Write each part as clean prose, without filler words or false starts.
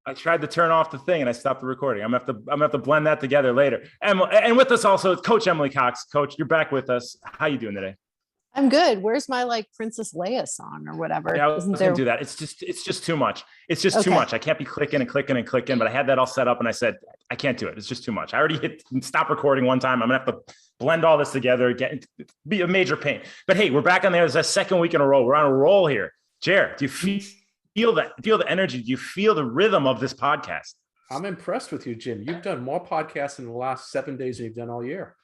I tried to turn off the thing and I stopped the recording. I'm gonna have to blend that together later. And with us also, Coach Emily Cox. Coach, you're back with us. How you doing today? I'm good. Where's my Princess Leia song or whatever? Yeah, I was gonna do that. It's just too much. It's just too much. I can't be clicking and clicking and clicking, but I had that all set up and I said, I can't do it. It's just too much. I already hit stop recording one time. I'm gonna have to blend all this together, be a major pain. But hey, we're back on there. It's our second week in a row. We're on a roll here. Jared, do you feel the energy? Do you feel the rhythm of this podcast? I'm impressed with you, Jim. You've done more podcasts in the last 7 days than you've done all year.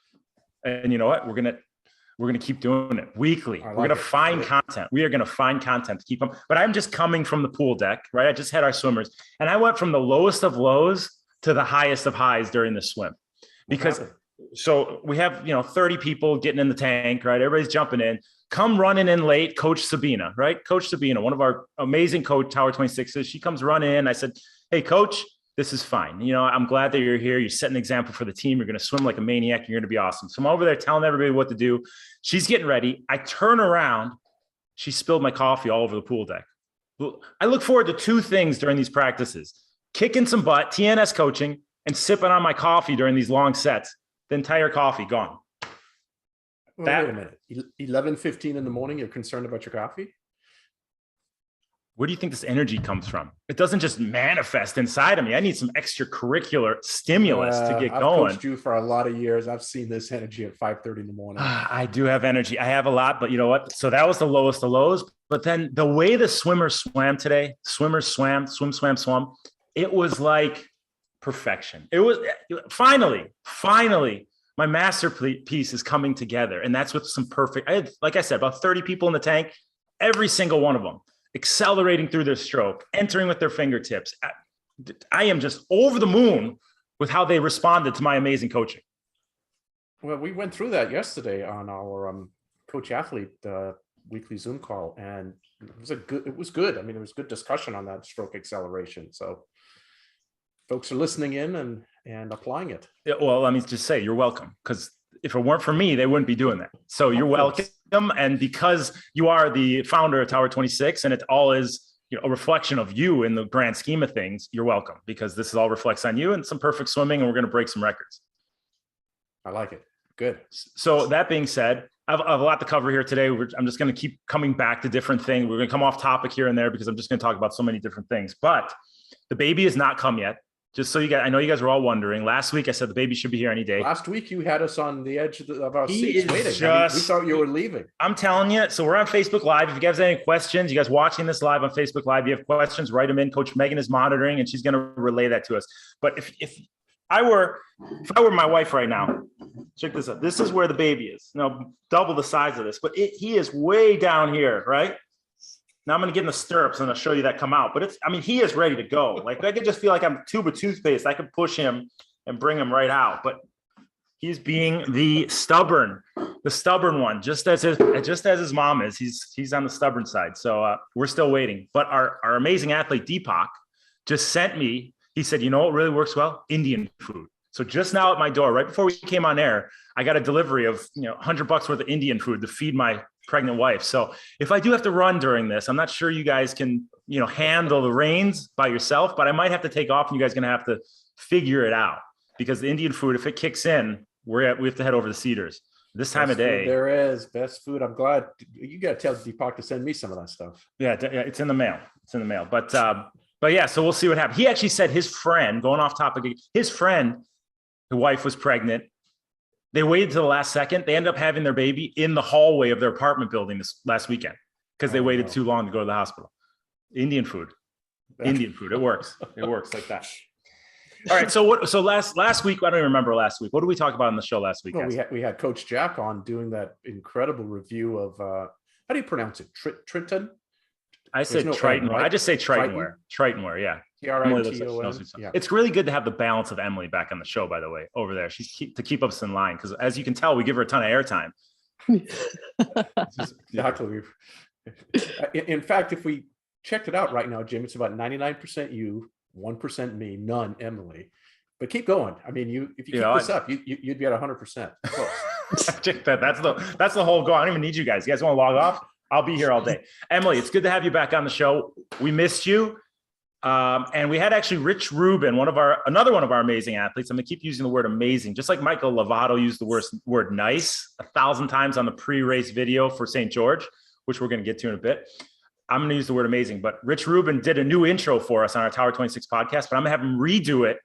And you know what? We're gonna keep doing it weekly. We're gonna find content. We are gonna find content to keep them. But I'm just coming from the pool deck, right? I just had our swimmers, and I went from the lowest of lows to the highest of highs during the swim, because so we have 30 people getting in the tank, right? Everybody's jumping in. Come running in late, Coach Sabina, right? Coach Sabina, one of our amazing Coach Tower 26s. She comes running in. I said, "Hey, Coach, this is fine. I'm glad that you're here. You're setting an example for the team. You're going to swim like a maniac. You're going to be awesome." So I'm over there telling everybody what to do. She's getting ready. I turn around. She spilled my coffee all over the pool deck. I look forward to two things during these practices: kicking some butt, TNS coaching, and sipping on my coffee during these long sets. The entire coffee gone. Wait a minute. 11:15 in the morning, you're concerned about your coffee? Where do you think this energy comes from? It doesn't just manifest inside of me. I need some extracurricular stimulus to get going. I've coached you for a lot of years. I've seen this energy at 5:30 in the morning. I do have energy. I have a lot, but you know what? So that was the lowest of lows. But then the way the swimmers swam today, swam. It was like perfection. It was finally, my masterpiece is coming together. And that's with some perfect, like I said, about 30 people in the tank, every single one of them accelerating through their stroke, entering with their fingertips. I am just over the moon with how they responded to my amazing coaching. Well, we went through that yesterday on our Coach Athlete weekly Zoom call, and it was good. I mean, it was good discussion on that stroke acceleration. So folks are listening in and applying it. Yeah, well, let me just say you're welcome, because if it weren't for me, they wouldn't be doing that. So you're welcome. And because you are the founder of Tower 26 and it all is a reflection of you in the grand scheme of things, you're welcome, because this all reflects on you and some perfect swimming, and we're going to break some records. I like it. Good. So that being said, I have a lot to cover here today. I'm just going to keep coming back to different things. We're going to come off topic here and there because I'm just going to talk about so many different things. But the baby has not come yet. Just so you guys, I know you guys were all wondering. Last week I said the baby should be here any day. Last week you had us on the edge of our seats waiting. We thought you were leaving. I'm telling you. So we're on Facebook Live. If you guys have any questions, you guys watching this live on Facebook Live, you have questions, write them in. Coach Megan is monitoring and she's going to relay that to us. But if I were my wife right now, check this out. This is where the baby is. Double the size of this, but he is way down here, right? Now I'm going to get in the stirrups and I'll show you that come out. But he is ready to go. Like, I could just feel like I'm a tube of toothpaste. I could push him and bring him right out. But he's being the stubborn one, just as his mom is. He's on the stubborn side. So we're still waiting. But our amazing athlete, Deepak, just sent me. He said, you know what really works well? Indian food. So just now at my door, right before we came on air, I got a delivery of $100 worth of Indian food to feed my pregnant wife. So if I do have to run during this, I'm not sure you guys can, handle the reins by yourself, but I might have to take off and you guys are going to have to figure it out, because the Indian food, if it kicks in, we have to head over to Cedars this time of day. There is best food. I'm glad you got to tell Deepak to send me some of that stuff. Yeah. It's in the mail. But yeah, so we'll see what happens. He actually said his friend, going off topic, his friend, the wife was pregnant. They waited till the last second. They ended up having their baby in the hallway of their apartment building this last weekend because they waited too long to go to the hospital. Indian food. It works. It works like that. All right. So last week, I don't even remember last week. What did we talk about on the show last week? Well, we had Coach Jack on doing that incredible review of how do you pronounce it? Trenton? I said Triton. Right? I just say Tritonwear. Tritonwear, yeah. Yeah. It's really good to have the balance of Emily back on the show, by the way, over there. She's to keep us in line, because as you can tell, we give her a ton of airtime. Exactly. In fact, if we checked it out right now, Jim, it's about 99% you, 1% me, none Emily. But keep going. I mean, if you keep this up, you'd be at 100%. Check that. That's the whole goal. I don't even need you guys. You guys want to log off? I'll be here all day. Emily, it's good to have you back on the show. We missed you. And we had actually Rich Rubin, another one of our amazing athletes. I'm going to keep using the word amazing, just like Michael Lovato used the word nice 1,000 times on the pre-race video for St. George, which we're going to get to in a bit. I'm going to use the word amazing, but Rich Rubin did a new intro for us on our Tower 26 podcast, but I'm going to have him redo it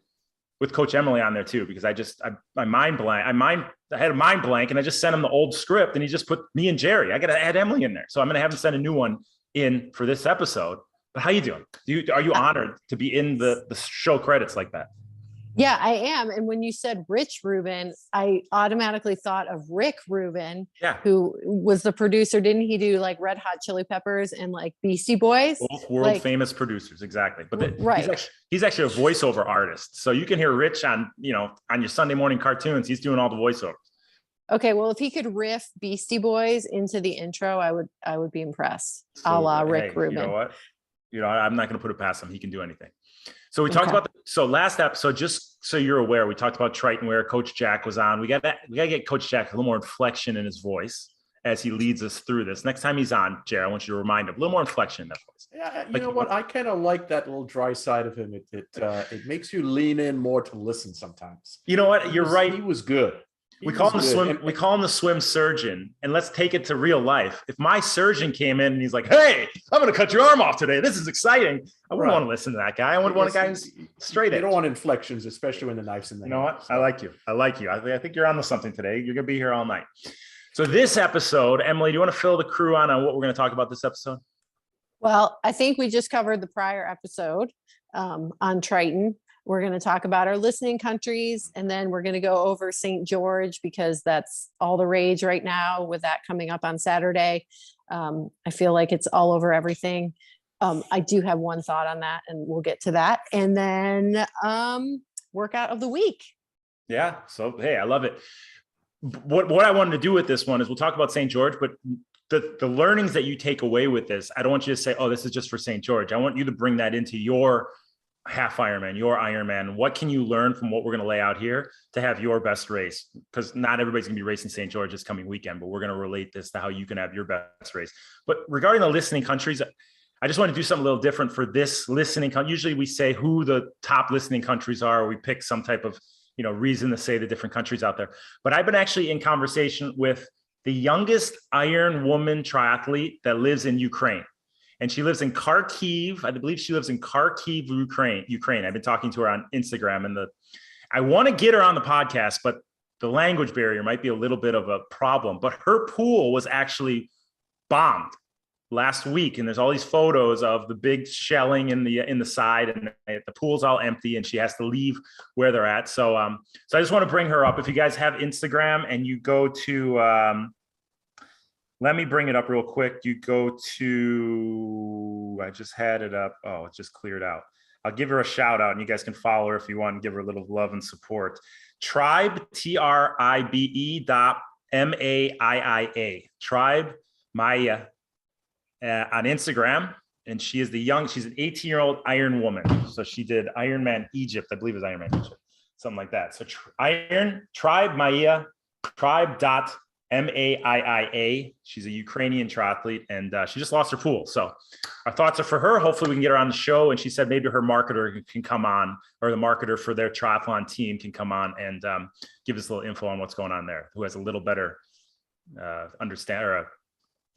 with Coach Emily on there too, because I had a mind blank and I just sent him the old script and he just put me and Jerry. I got to add Emily in there. So I'm going to have him send a new one in for this episode. But how you doing? Are you honored to be in the show credits like that? Yeah, I am. And when you said Rich Rubin, I automatically thought of Rick Rubin, who was the producer. Didn't he do like Red Hot Chili Peppers and like Beastie Boys? World famous producers, exactly. But right. He's actually a voiceover artist. So you can hear Rich on your Sunday morning cartoons. He's doing all the voiceovers. Okay, well, if he could riff Beastie Boys into the intro, I would be impressed. So, a la Rick Rubin. You know what? I'm not going to put it past him. He can do anything. So we talked about, last episode, just so you're aware, we talked about Triton where Coach Jack was on. We got to get Coach Jack a little more inflection in his voice as he leads us through this. Next time he's on, Jared, I want you to remind him a little more inflection in that voice. Yeah, you know what? I kind of like that little dry side of him. It makes you lean in more to listen sometimes. You know what? You're right. He was good. We call him the swim surgeon, and let's take it to real life. If my surgeon came in and he's like, "Hey, I'm going to cut your arm off today. This is exciting." I wouldn't want to listen to that guy. I would want a guy who's straight. You don't want inflections, especially when the knife's in there. You know what? I like you. I think you're onto something today. You're going to be here all night. So this episode, Emily, do you want to fill the crew on what we're going to talk about this episode? Well, I think we just covered the prior episode on Triton. We're going to talk about our listening countries, and then we're going to go over St. George because that's all the rage right now with that coming up on Saturday. I feel like it's all over everything. I do have one thought on that, and we'll get to that. And then workout of the week. Yeah. So, hey, I love it. What I wanted to do with this one is we'll talk about St. George, but the learnings that you take away with this, I don't want you to say, oh, this is just for St. George. I want you to bring that into your half Ironman, your Ironman. What can you learn from what we're going to lay out here to have your best race? Because not everybody's going to be racing St. George this coming weekend, but we're going to relate this to how you can have your best race. But regarding the listening countries, I just want to do something a little different for this listening. Usually we say who the top listening countries are, or we pick some type of, reason to say the different countries out there. But I've been actually in conversation with the youngest Iron woman triathlete that lives in Ukraine. And she lives in Kharkiv. I believe she lives in Kharkiv, Ukraine. I've been talking to her on Instagram, and I want to get her on the podcast, but the language barrier might be a little bit of a problem. But her pool was actually bombed last week, and there's all these photos of the big shelling in the side, and the pool's all empty, and she has to leave where they're at. So I just want to bring her up. If you guys have Instagram and you go to let me bring it up real quick. You go to, I just had it up. Oh, it just cleared out. I'll give her a shout out, and you guys can follow her if you want and give her a little love and support. Tribe, TRIBE MAIIA. Tribe Maya on Instagram. And she's an 18-year-old Iron woman. So she did Ironman Egypt. I believe it was Ironman Egypt, something like that. So Tribe Maya, tribe.MAIIA. She's a Ukrainian triathlete, and she just lost her pool. So our thoughts are for her. Hopefully we can get her on the show. And she said maybe her marketer can come on, or the marketer for their triathlon team can come on and give us a little info on what's going on there, who has a little better understand, or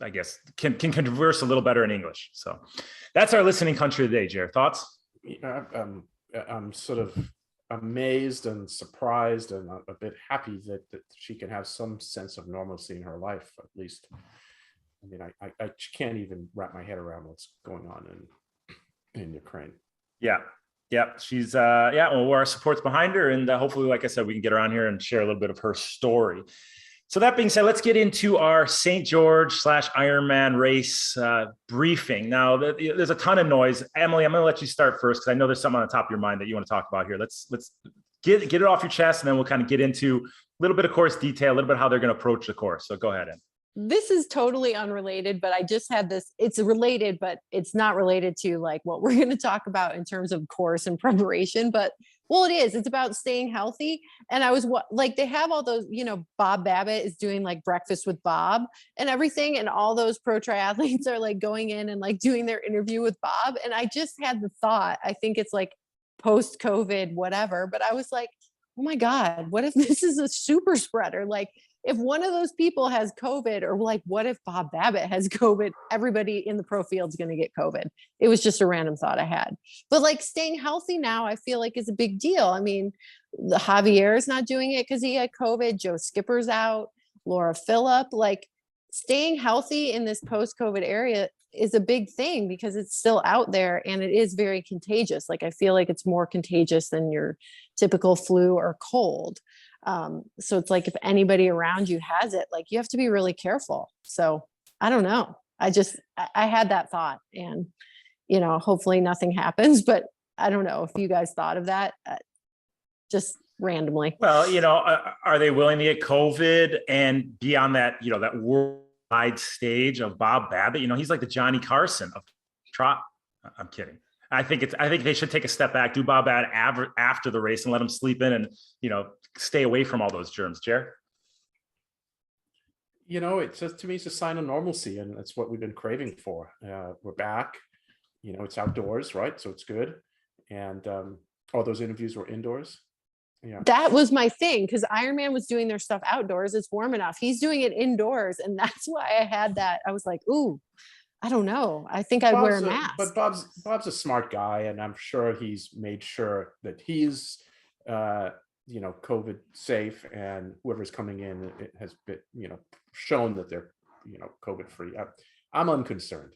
I guess can converse a little better in English. So that's our listening country today. Jared, thoughts? I'm sort of amazed and surprised and a bit happy that she can have some sense of normalcy in her life, at least. I mean, I can't even wrap my head around what's going on in Ukraine. Yeah. She's well, our support's behind her, and hopefully, like I said, we can get her on here and share a little bit of her story. So that being said, let's get into our St. George / Ironman race briefing. Now, there's a ton of noise. Emily, I'm going to let you start first, because I know there's something on the top of your mind that you want to talk about here. Let's get it off your chest, and then we'll kind of get into a little bit of course detail, a little bit how they're going to approach the course. So go ahead, Em. this is totally unrelated, but I just had this, it's related, but it's not related to like what we're going to talk about in terms of course and preparation, but well, it is, it's about staying healthy. And I was like, they have all those, Bob Babbitt is doing like breakfast with Bob and everything. And all those pro triathletes are like going in and like doing their interview with Bob. And I just had the thought, I think it's like post COVID, whatever, but I was like, oh my God, what if this is a super spreader? Like, if one of those people has COVID, or like, what if Bob Babbitt has COVID? Everybody in the pro field is going to get COVID. It was just a random thought I had. But like staying healthy now, I feel like is a big deal. I mean, the Javier is not doing it because he had COVID. Joe Skipper's out. Laura Phillip, like staying healthy in this post-COVID area is a big thing because it's still out there and it is very contagious. Like I feel like it's more contagious than your typical flu or cold. So it's like if anybody around you has it, like you have to be really careful. So I don't know. I had that thought and, hopefully nothing happens, but I don't know if you guys thought of that just randomly. Well, are they willing to get COVID and be on that, that worldwide stage of Bob Babbitt? He's like the Johnny Carson of trot. I'm kidding. I think they should take a step back, do Bob Babbitt after the race and let him sleep in and, stay away from all those germs. Jared? It's just, to me, it's a sign of normalcy, and that's what we've been craving for. We're back, it's outdoors, right? So it's good. And all those interviews were indoors. Yeah. That was my thing because Ironman was doing their stuff outdoors. It's warm enough. He's doing it indoors. And that's why I had that. I was like, ooh, I don't know. I think I'd wear a mask. But Bob's a smart guy, and I'm sure he's made sure that he's COVID safe, and whoever's coming in it has been shown that they're COVID free. I'm unconcerned.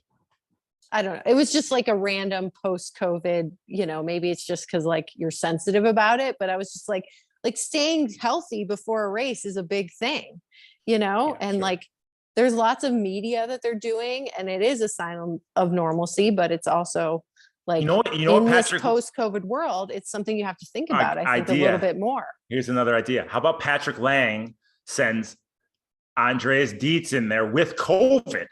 I don't know. It was just like a random post-COVID, maybe it's just because like you're sensitive about it, but I was just like staying healthy before a race is a big thing, and sure. like there's lots of media that they're doing and it is a sign of normalcy, but it's also like, in this post-COVID world, it's something you have to think about. I think a little bit more. Here's another idea. How about Patrick Lang sends Andreas Dietz in there with COVID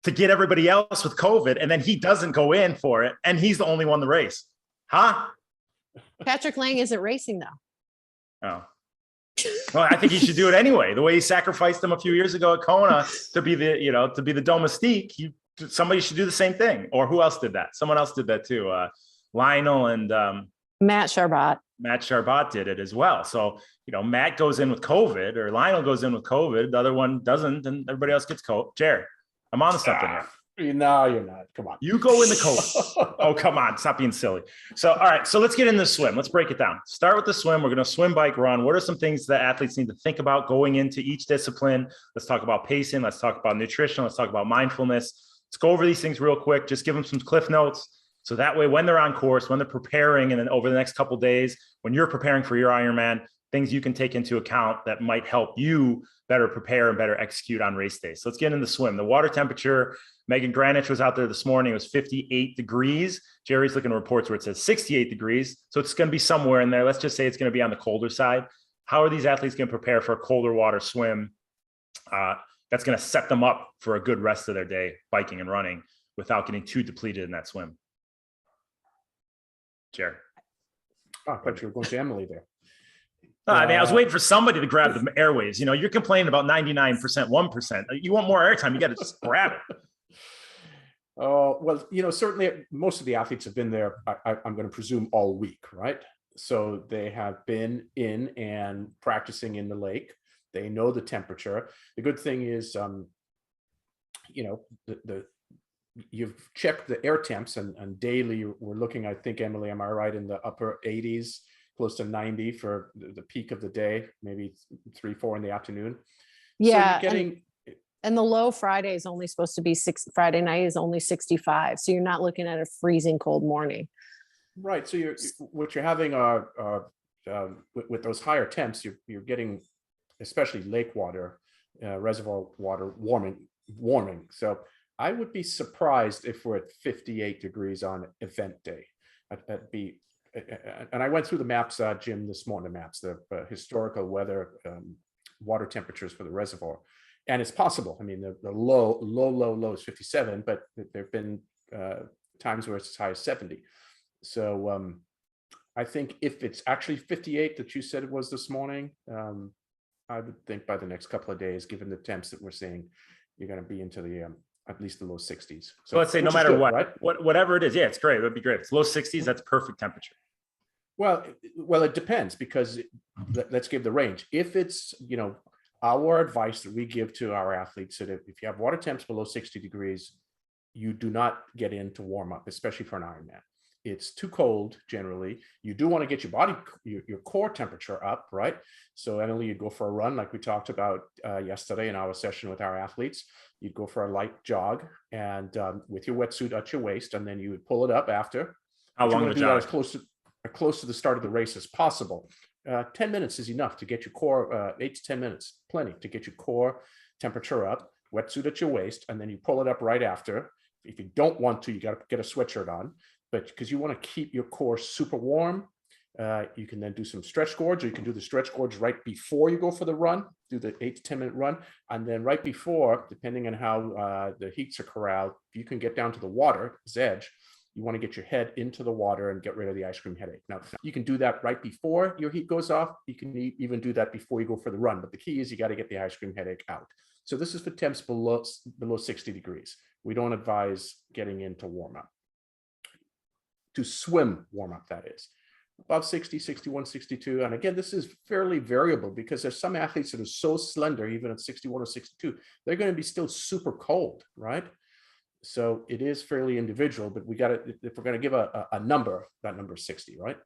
to get everybody else with COVID, and then he doesn't go in for it, and he's the only one in the race. Huh? Patrick Lang isn't racing though. Oh. Well, I think he should do it anyway. The way he sacrificed him a few years ago at Kona to be the domestique, somebody should do the same thing. Or who else did that? Someone else did that too. Lionel and Matt Charbat. Matt Charbat did it as well. So, Matt goes in with COVID or Lionel goes in with COVID. The other one doesn't, and everybody else gets COVID. Jared, I'm on to something here. No, you're not. Come on. You go in the COVID. Oh, come on. Stop being silly. So, all right. So let's get into the swim. Let's break it down. Start with the swim. We're going to swim, bike, run. What are some things that athletes need to think about going into each discipline? Let's talk about pacing. Let's talk about nutrition. Let's talk about mindfulness. Let's go over these things real quick. Just give them some cliff notes. So that way, when they're on course, when they're preparing, and then over the next couple of days, when you're preparing for your Ironman, things you can take into account that might help you better prepare and better execute on race days. So let's get into the swim. The water temperature, Megan Granich was out there this morning. It was 58 degrees. Jerry's looking at reports where it says 68 degrees. So it's going to be somewhere in there. Let's just say it's going to be on the colder side. How are these athletes going to prepare for a colder water swim? That's going to set them up for a good rest of their day, biking and running, without getting too depleted in that swim. Jerry. Oh, I thought you were going to Emily there. No, I was waiting for somebody to grab the airways. You're complaining about 99%, 1%. You want more airtime, you got to just grab it. Oh, well, certainly most of the athletes have been there, I'm going to presume, all week, right? So they have been in and practicing in the lake. They know the temperature. The good thing is, you've checked the air temps and daily we're looking, I think, Emily, am I right, in the upper 80s, close to 90 for the peak of the day, maybe 3-4 in the afternoon. Yeah. So you're getting, and the low Friday is only supposed to be Friday night is only 65. So you're not looking at a freezing cold morning. Right. So what you're having are with those higher temps, you're getting, especially lake water, reservoir water warming. So I would be surprised if we're at 58 degrees on event day. I'd be, and I went through the maps, Jim, this morning, the historical weather, water temperatures for the reservoir. And it's possible. I mean, the low is 57, but there have been times where it's as high as 70. So I think if it's actually 58 that you said it was this morning, I would think by the next couple of days, given the temps that we're seeing, you're going to be into the at least the low 60s. So let's say no matter what, right? Whatever it is, yeah, it's great. It would be great. If it's low 60s, that's perfect temperature. Well, it depends, because let's give the range. If it's, our advice that we give to our athletes, that if you have water temps below 60 degrees, you do not get in to warm up, especially for an Ironman. It's too cold generally. You do want to get your core temperature up, right? So Emily, you'd go for a run like we talked about yesterday in our session with our athletes. You'd go for a light jog and with your wetsuit at your waist, and then you would pull it up after. How long the jog? As close to the start of the race as possible. 10 minutes is enough to get your core, 8 to 10 minutes, plenty to get your core temperature up, wetsuit at your waist, and then you pull it up right after. If you don't want to, you got to get a sweatshirt on, but because you want to keep your core super warm, you can then do some stretch cords, or you can do the stretch cords right before you go for the run, do the 8 to 10 minute run. And then right before, depending on how the heats are corralled, you can get down to the water's edge. You want to get your head into the water and get rid of the ice cream headache. Now, you can do that right before your heat goes off. You can even do that before you go for the run. But the key is you got to get the ice cream headache out. So this is for temps below 60 degrees. We don't advise getting into warm up. To swim warm up, that is. Above 60, 61, 62. And again, this is fairly variable, because there's some athletes that are so slender, even at 61 or 62, they're going to be still super cold, right? So it is fairly individual, but we got to, if we're going to give a number, that number is 60, right?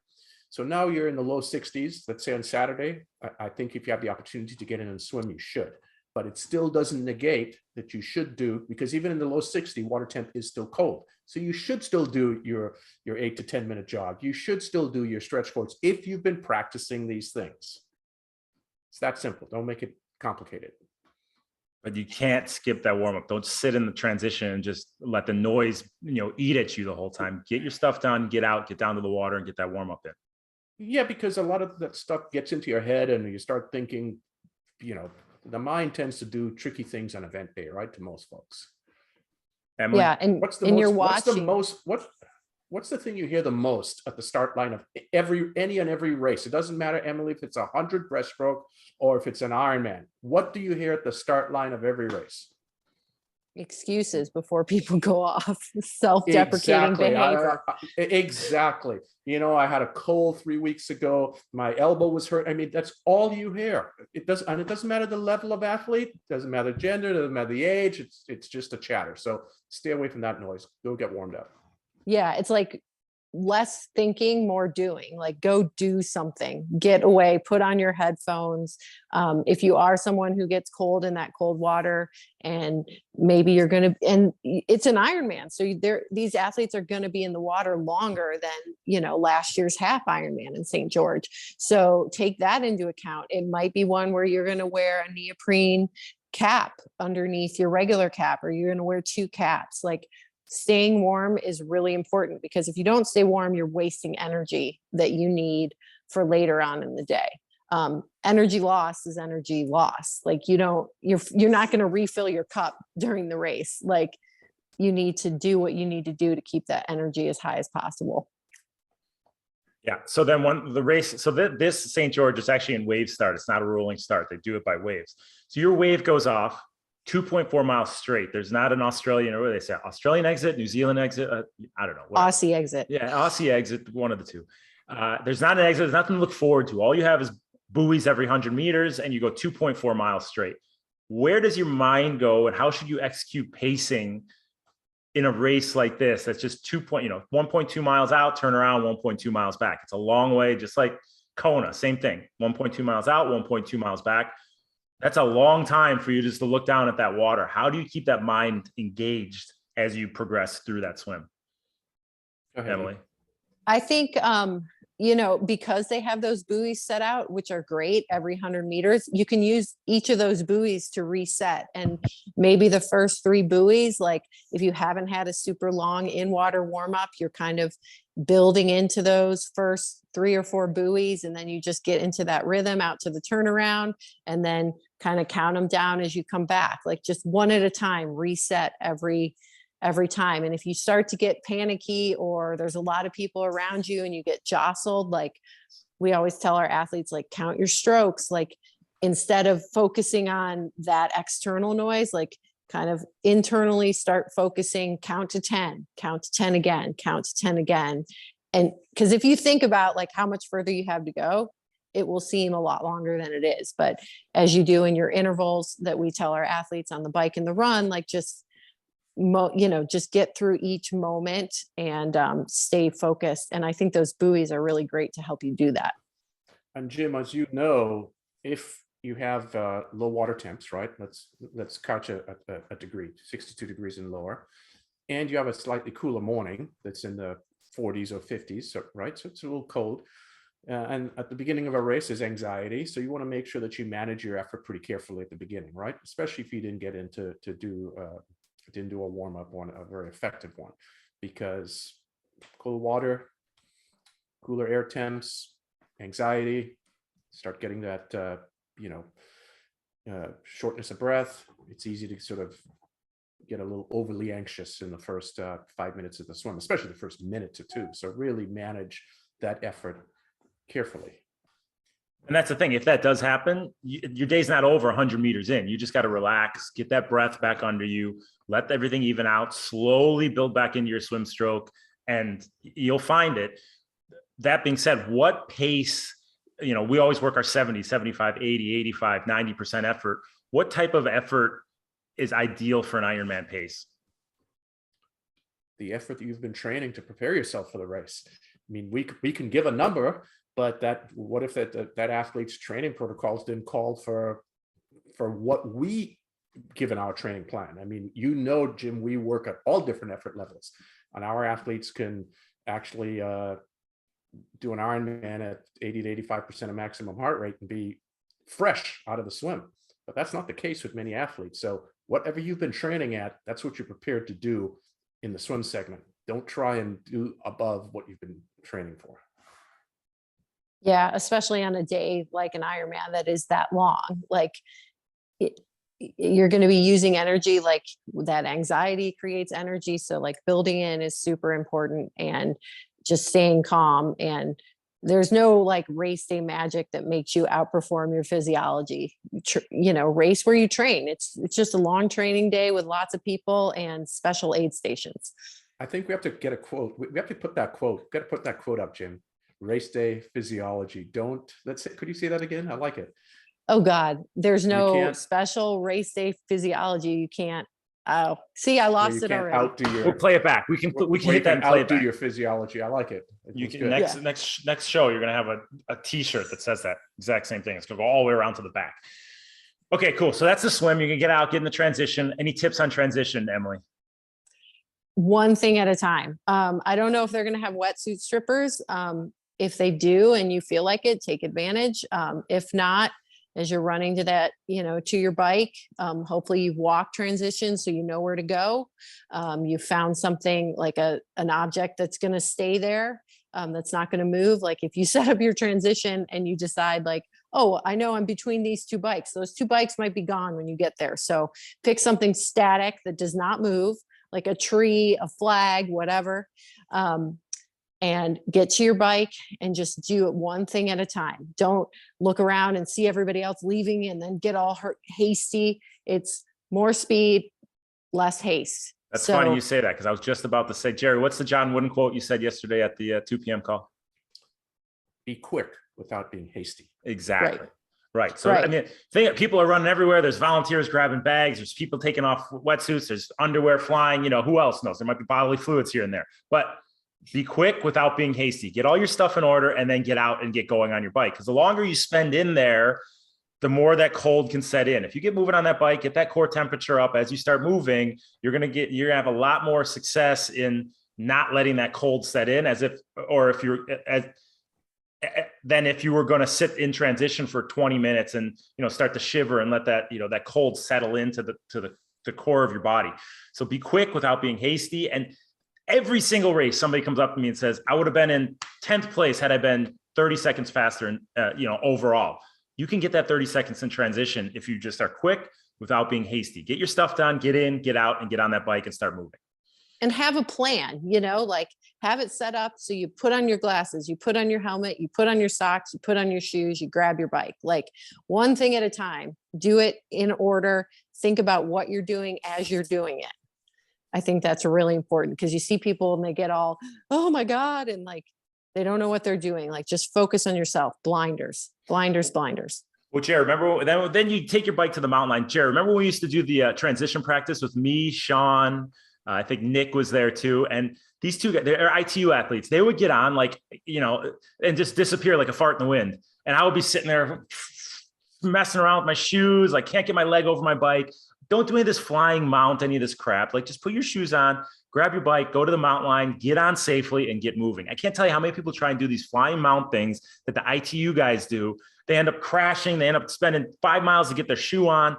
So now you're in the low 60s, let's say on Saturday. I think if you have the opportunity to get in and swim, you should. But it still doesn't negate that you should do, because even in the low 60, water temp is still cold. So you should still do your 8 to 10 minute jog. You should still do your stretch cords if you've been practicing these things. It's that simple. Don't make it complicated. But you can't skip that warm up. Don't sit in the transition and just let the noise, eat at you the whole time. Get your stuff done, get out, get down to the water, and get that warm up in. Yeah, because a lot of that stuff gets into your head, and you start thinking, the mind tends to do tricky things on event day, right? To most folks. Emily? Yeah, and you're watching. What's the thing you hear the most at the start line of any and every race? It doesn't matter, Emily, if it's 100 breaststroke or if it's an Ironman. What do you hear at the start line of every race? Excuses before people go off. Self-deprecating behavior. Exactly. I had a cold 3 weeks ago. My elbow was hurt. I mean, that's all you hear. It doesn't matter the level of athlete. It doesn't matter the gender. It doesn't matter the age. It's just a chatter. So stay away from that noise. Go get warmed up. Yeah, it's like less thinking, more doing. Like, go do something, get away, put on your headphones. If you are someone who gets cold in that cold water, and maybe you're going to, and it's an Ironman, so these athletes are going to be in the water longer than last year's half Ironman in St. George. So take that into account. It might be one where you're going to wear a neoprene cap underneath your regular cap, or you're going to wear 2 caps. Like, staying warm is really important, because if you don't stay warm, you're wasting energy that you need for later on in the day. Energy loss is energy loss. Like, you're not going to refill your cup during the race. Like, you need to do what you need to do to keep that energy as high as possible. Yeah. So then this St. George is actually in wave start. It's not a rolling start. They do it by waves. So your wave goes off 2.4 miles straight. There's not an Australian, or what do they say? Australian exit, New Zealand exit. I don't know. Whatever. Aussie exit. Yeah, Aussie exit, one of the two. There's not an exit. There's nothing to look forward to. All you have is buoys every 100 meters, and you go 2.4 miles straight. Where does your mind go, and how should you execute pacing in a race like this? That's just 1.2 miles out, turn around, 1.2 miles back. It's a long way, just like Kona, same thing. 1.2 miles out, 1.2 miles back. That's a long time for you just to look down at that water. How do you keep that mind engaged as you progress through that swim? Go ahead, Emily. I think, because they have those buoys set out, which are great every 100 meters, you can use each of those buoys to reset. And maybe the first 3 buoys, like if you haven't had a super long in-water warm up, you're kind of, building into those first 3 or 4 buoys, and then you just get into that rhythm out to the turnaround, and then kind of count them down as you come back, like just one at a time, reset every time. And if you start to get panicky or there's a lot of people around you and you get jostled, like we always tell our athletes, like count your strokes, like instead of focusing on that external noise, like kind of internally start focusing, count to 10 again, count to 10 again. And because if you think about like how much further you have to go, it will seem a lot longer than it is. But as you do in your intervals that we tell our athletes on the bike and the run, like just just get through each moment and stay focused. And I think those buoys are really great to help you do that. And Jim, as you know, if you have low water temps, right? Let's couch a degree, 62 degrees and lower, and you have a slightly cooler morning that's in the 40s or 50s, so, right? So it's a little cold. And at the beginning of a race is anxiety. So you want to make sure that you manage your effort pretty carefully at the beginning, right? Especially if you didn't get into didn't do a warm-up one, a very effective one, because cold water, cooler air temps, anxiety, start getting that shortness of breath. It's easy to sort of get a little overly anxious in the first 5 minutes of the swim, especially the first minute to 2. So really manage that effort carefully. And that's the thing. If that does happen, your day's not over 100 meters in. You just got to relax, get that breath back under you, let everything even out, slowly build back into your swim stroke, and you'll find it. That being said, what pace, we always work our 70, 75, 80, 85, 90% effort. What type of effort is ideal for an Ironman pace? The effort that you've been training to prepare yourself for the race. I mean, we can give a number, but what if that athlete's training protocols didn't call for what we give in our training plan? I mean, Jim, we work at all different effort levels, and our athletes can actually do an Ironman at 80 to 85% of maximum heart rate and be fresh out of the swim. But that's not the case with many athletes. So whatever you've been training at, that's what you're prepared to do in the swim segment. Don't try and do above what you've been training for. Yeah, especially on a day like an Ironman that is that long. Like you're going to be using energy, like that anxiety creates energy. So like building in is super important, and just staying calm. And there's no like race day magic that makes you outperform your physiology. Race where you train. It's just a long training day with lots of people and special aid stations. I think we have to get a quote. We have to put that quote. We've got to put that quote up, Jim. Race day physiology. Could you say that again? I like it. Oh God, there's no special race day physiology. You can't. Oh, see, I lost it already. We'll play it back. We can hit that and play it back. Outdo your physiology. I like it. You can next show. You're gonna have a T-shirt that says that exact same thing. It's gonna go all the way around to the back. Okay, cool. So that's the swim. You can get out, get in the transition. Any tips on transition, Emily? One thing at a time. I don't know if they're gonna have wetsuit strippers. If they do and you feel like it, take advantage. If not, as you're running to that, to your bike, hopefully you've walked transition so you know where to go. You found something like an object that's going to stay there, that's not going to move. Like if you set up your transition and you decide like, oh, I know I'm between these 2 bikes. Those 2 bikes might be gone when you get there. So pick something static that does not move, like a tree, a flag, whatever. And get to your bike and just do it one thing at a time. Don't look around and see everybody else leaving and then get all hasty. It's more speed, less haste. That's funny you say that, because I was just about to say, Jerry, what's the John Wooden quote you said yesterday at the 2 p.m. call? Be quick without being hasty. Exactly. Right. So, I mean, people are running everywhere. There's volunteers grabbing bags. There's people taking off wetsuits. There's underwear flying. Who else knows? There might be bodily fluids here and there. But be quick without being hasty. Get all your stuff in order and then get out and get going on your bike. Because the longer you spend in there, the more that cold can set in. If you get moving on that bike, get that core temperature up as you start moving, you're going to have a lot more success in not letting that cold set in than if you were going to sit in transition for 20 minutes and, start to shiver and let that, that cold settle into the core of your body. So be quick without being hasty. And Every single race, somebody comes up to me and says, I would have been in 10th place had I been 30 seconds faster, overall. You can get that 30 seconds in transition if you just are quick without being hasty. Get your stuff done, get in, get out, and get on that bike and start moving. And have a plan, like have it set up. So you put on your glasses, you put on your helmet, you put on your socks, you put on your shoes, you grab your bike, like one thing at a time, do it in order. Think about what you're doing as you're doing it. I think that's really important because you see people and they get all, oh my God. And like, they don't know what they're doing. Like just focus on yourself. Blinders. Well, Jared, remember then you take your bike to the mountain line. Jared, remember when we used to do the transition practice with me, Sean, I think Nick was there too. And these two guys, they're ITU athletes. They would get on and just disappear like a fart in the wind. And I would be sitting there messing around with my shoes. I can't get my leg over my bike. Don't do any of this flying mount, any of this crap. Like just put your shoes on, grab your bike, go to the mountain line, get on safely and get moving. I can't tell you how many people try and do these flying mount things that the ITU guys do. They end up crashing. They end up spending 5 miles to get their shoe on.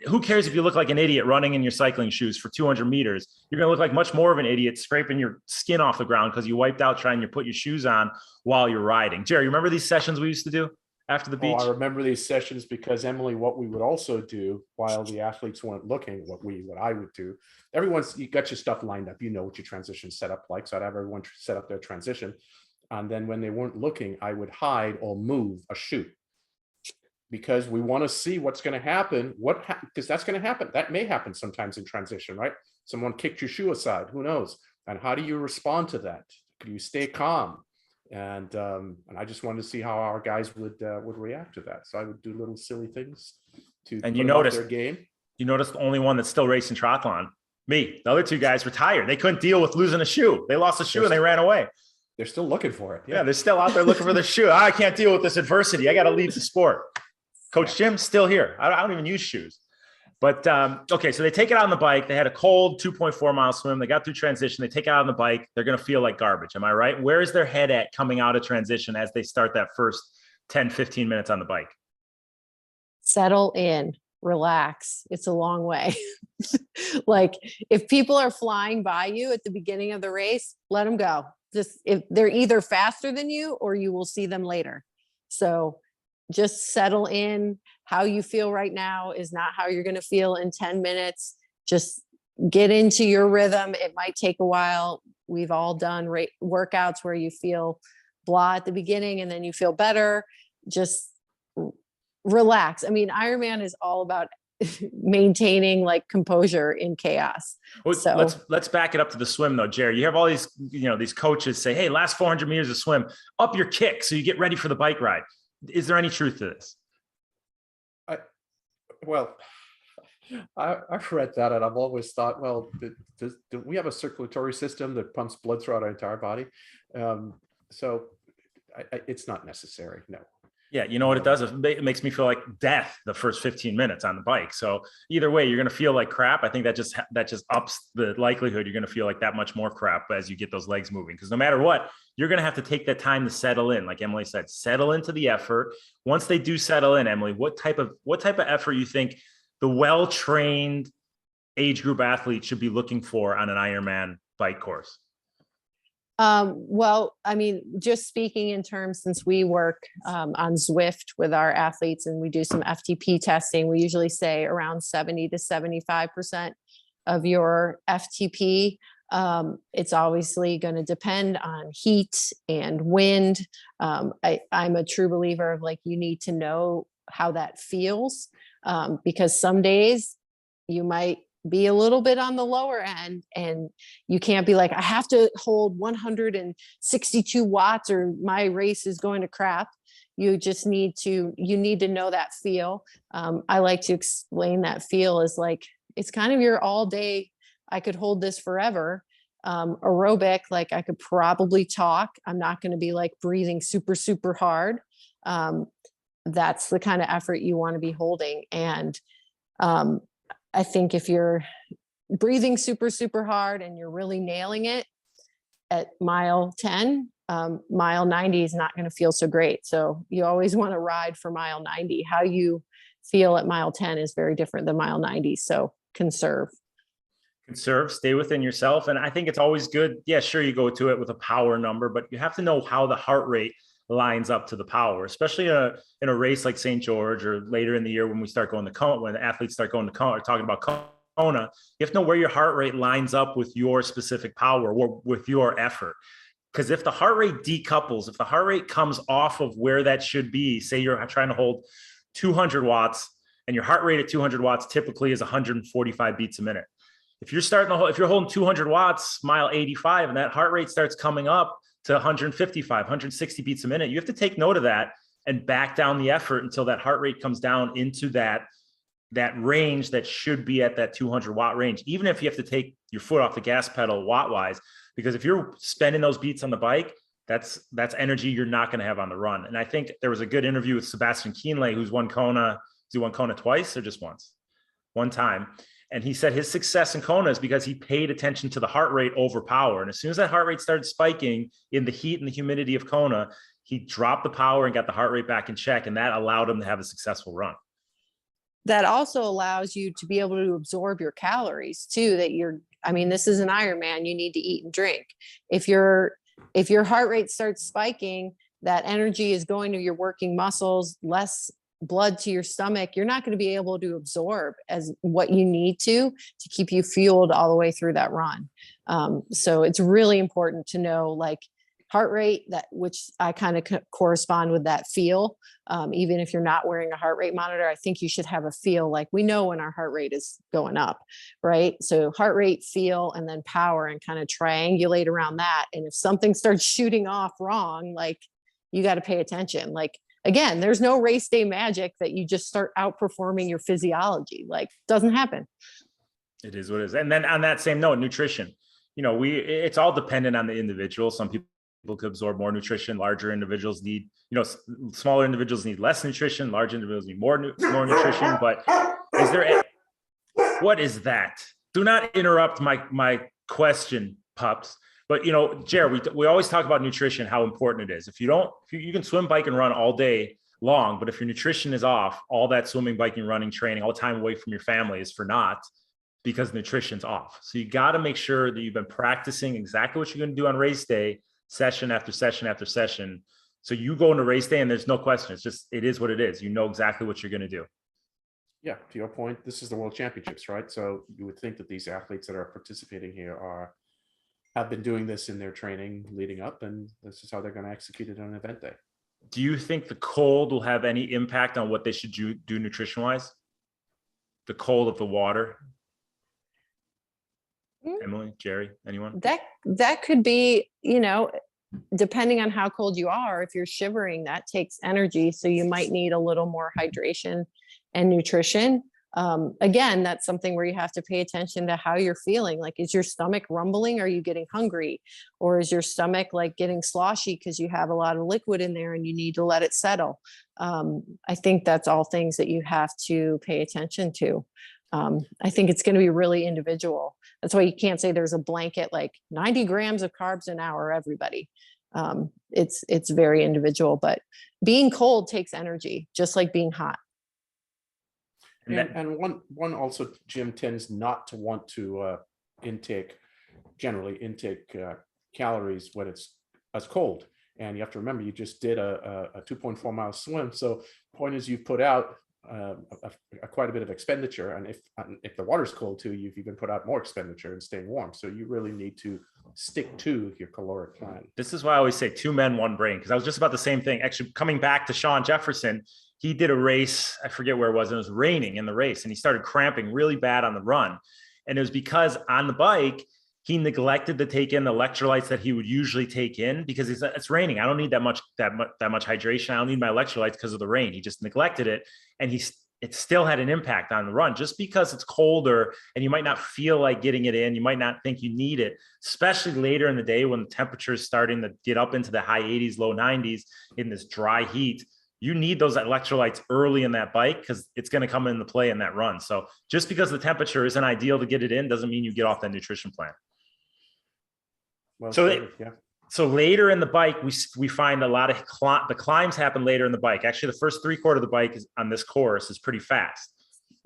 Who cares if you look like an idiot running in your cycling shoes for 200 meters? You're going to look like much more of an idiot scraping your skin off the ground because you wiped out trying to put your shoes on while you're riding. Jerry, you remember these sessions we used to do after the beach? I remember these sessions because, Emily, what we would also do while the athletes weren't looking, what I would do, you got your stuff lined up. You know what your transition set up like. So I'd have everyone set up their transition. And then when they weren't looking, I would hide or move a shoe. Because we want to see what's going to happen, because that's going to happen. That may happen sometimes in transition, right? Someone kicked your shoe aside, who knows? And how do you respond to that? Can you stay calm? And I just wanted to see how our guys would react to that. So I would do little silly things to and put them off their game. You notice the only one that's still racing triathlon, me. The other two guys retired. They couldn't deal with losing a shoe. They lost a shoe and they ran away. They're still looking for it. Yeah, they're still out there looking for the shoe. I can't deal with this adversity. I got to leave the sport. Coach Jim's still here. I don't even use shoes. But, okay, so they take it out on the bike. They had a cold 2.4-mile swim. They got through transition. They take it out on the bike. They're going to feel like garbage. Am I right? Where is their head at coming out of transition as they start that first 10, 15 minutes on the bike? Settle in, relax. It's a long way. Like if people are flying by you at the beginning of the race, let them go. Just if they're either faster than you or you will see them later. So just settle in. How you feel right now is not how you're going to feel in 10 minutes. Just get into your rhythm. It might take a while. We've all done workouts where you feel blah at the beginning and then you feel better. Just relax. I mean, Ironman is all about maintaining like composure in chaos. Well, so let's back it up to the swim though, Jerry. You have all these, these coaches say, hey, last 400 meters of swim, up your kick so you get ready for the bike ride. Is there any truth to this? I've read that and I've always thought, well, do we have a circulatory system that pumps blood throughout our entire body? So it's not necessary. No. Yeah, you know what it does? It makes me feel like death the first 15 minutes on the bike. So either way, you're going to feel like crap. I think that just ups the likelihood you're going to feel like that much more crap as you get those legs moving. Because no matter what, you're going to have to take that time to settle in. Like Emily said, settle into the effort. Once they do settle in, Emily, what type of effort you think the well-trained age group athlete should be looking for on an Ironman bike course? Well, I mean, just speaking in terms, since we work on Zwift with our athletes and we do some FTP testing, we usually say around 70 to 75% of your FTP. It's obviously going to depend on heat and wind. I'm a true believer of like, you need to know how that feels, because some days you might be a little bit on the lower end and you can't be like, I have to hold 162 watts or my race is going to crap. You just need to know that feel. I like to explain that feel as like, it's kind of your all day, I could hold this forever. Aerobic, like I could probably talk. I'm not going to be like breathing super, super hard. That's the kind of effort you want to be holding. And, I think if you're breathing super, super hard and you're really nailing it at mile 10, mile 90 is not going to feel so great. So you always want to ride for mile 90. How you feel at mile 10 is very different than mile 90. So conserve. Conserve, stay within yourself. And I think it's always good. Yeah, sure, you go to it with a power number, but you have to know how the heart rate lines up to the power, especially in a race like St. George or later in the year when we start going to Kona, when the athletes start going to Kona, or talking about Kona, you have to know where your heart rate lines up with your specific power or with your effort. Because if the heart rate decouples, if the heart rate comes off of where that should be, say you're trying to hold 200 watts and your heart rate at 200 watts typically is 145 beats a minute. If you're holding 200 watts, mile 85, and that heart rate starts coming up to 155, 160 beats a minute, you have to take note of that and back down the effort until that heart rate comes down into that range that should be at that 200 watt range, even if you have to take your foot off the gas pedal watt wise, because if you're spending those beats on the bike, that's energy you're not going to have on the run. And I think there was a good interview with Sebastian Kienle, who's won Kona. He won Kona twice or just once? One time. And he said his success in Kona is because he paid attention to the heart rate over power. And as soon as that heart rate started spiking in the heat and the humidity of Kona, he dropped the power and got the heart rate back in check. And that allowed him to have a successful run. That also allows you to be able to absorb your calories too, this is an Ironman, you need to eat and drink. If your heart rate starts spiking, that energy is going to your working muscles, less blood to your stomach. You're not going to be able to absorb as what you need to keep you fueled all the way through that run. So it's really important to know, like, heart rate, which I kind of correspond with that feel. Even if you're not wearing a heart rate monitor, I think you should have a feel, like we know when our heart rate is going up, right? So heart rate, feel, and then power, and kind of triangulate around that. And if something starts shooting off wrong, like, you got to pay attention. Like, again, there's no race day magic that you just start outperforming your physiology. Like, doesn't happen. It is what it is. And then on that same note, nutrition, it's all dependent on the individual. Some people could absorb more nutrition. Larger individuals need, smaller individuals need less nutrition. Large individuals need more nutrition. But what is that? Do not interrupt my question, pups. But, Jared, we always talk about nutrition, how important it is. If you can swim, bike, and run all day long, but if your nutrition is off, all that swimming, biking, running, training, all the time away from your family is for naught, because nutrition's off. So you got to make sure that you've been practicing exactly what you're going to do on race day, session after session after session. So you go into race day and there's no question. It is what it is. You know exactly what you're going to do. Yeah. To your point, this is the World Championships, right? So you would think that these athletes that are participating here have been doing this in their training leading up, and this is how they're going to execute it on event day. Do you think the cold will have any impact on what they should do nutrition wise? The cold of the water? Emily, Jerry, anyone? That could be, depending on how cold you are. If you're shivering, that takes energy. So you might need a little more hydration and nutrition. Again, that's something where you have to pay attention to how you're feeling. Like, is your stomach rumbling? Are you getting hungry? Or is your stomach like getting sloshy because you have a lot of liquid in there and you need to let it settle? I think that's all things that you have to pay attention to. I think it's going to be really individual. That's why you can't say there's a blanket, like 90 grams of carbs an hour, everybody. It's very individual, but being cold takes energy, just like being hot. And one also, Jim, tends not to want to generally intake calories when it's as cold. And you have to remember, you just did a 2.4 mile swim. So point is, you've put out quite a bit of expenditure. And if the water's cold too, you've even put out more expenditure in staying warm. So you really need to stick to your caloric plan. This is why I always say 2 men, 1 brain, because I was just about the same thing. Actually, coming back to Sean Jefferson, he did a race. I forget where it was. And it was raining in the race, and he started cramping really bad on the run. And it was because on the bike, he neglected to take in the electrolytes that he would usually take in, because it's raining. I don't need that much hydration. I don't need my electrolytes because of the rain. He just neglected it. And it still had an impact on the run. Just because it's colder and you might not feel like getting it in, you might not think you need it, especially later in the day when the temperature is starting to get up into the high 80s, low 90s in this dry heat. You need those electrolytes early in that bike, because it's going to come into play in that run. So just because the temperature isn't ideal to get it in doesn't mean you get off that nutrition plan. Well, so later in the bike, we find a lot of the climbs happen later in the bike. Actually, the first 3/4 of the bike on this course is pretty fast.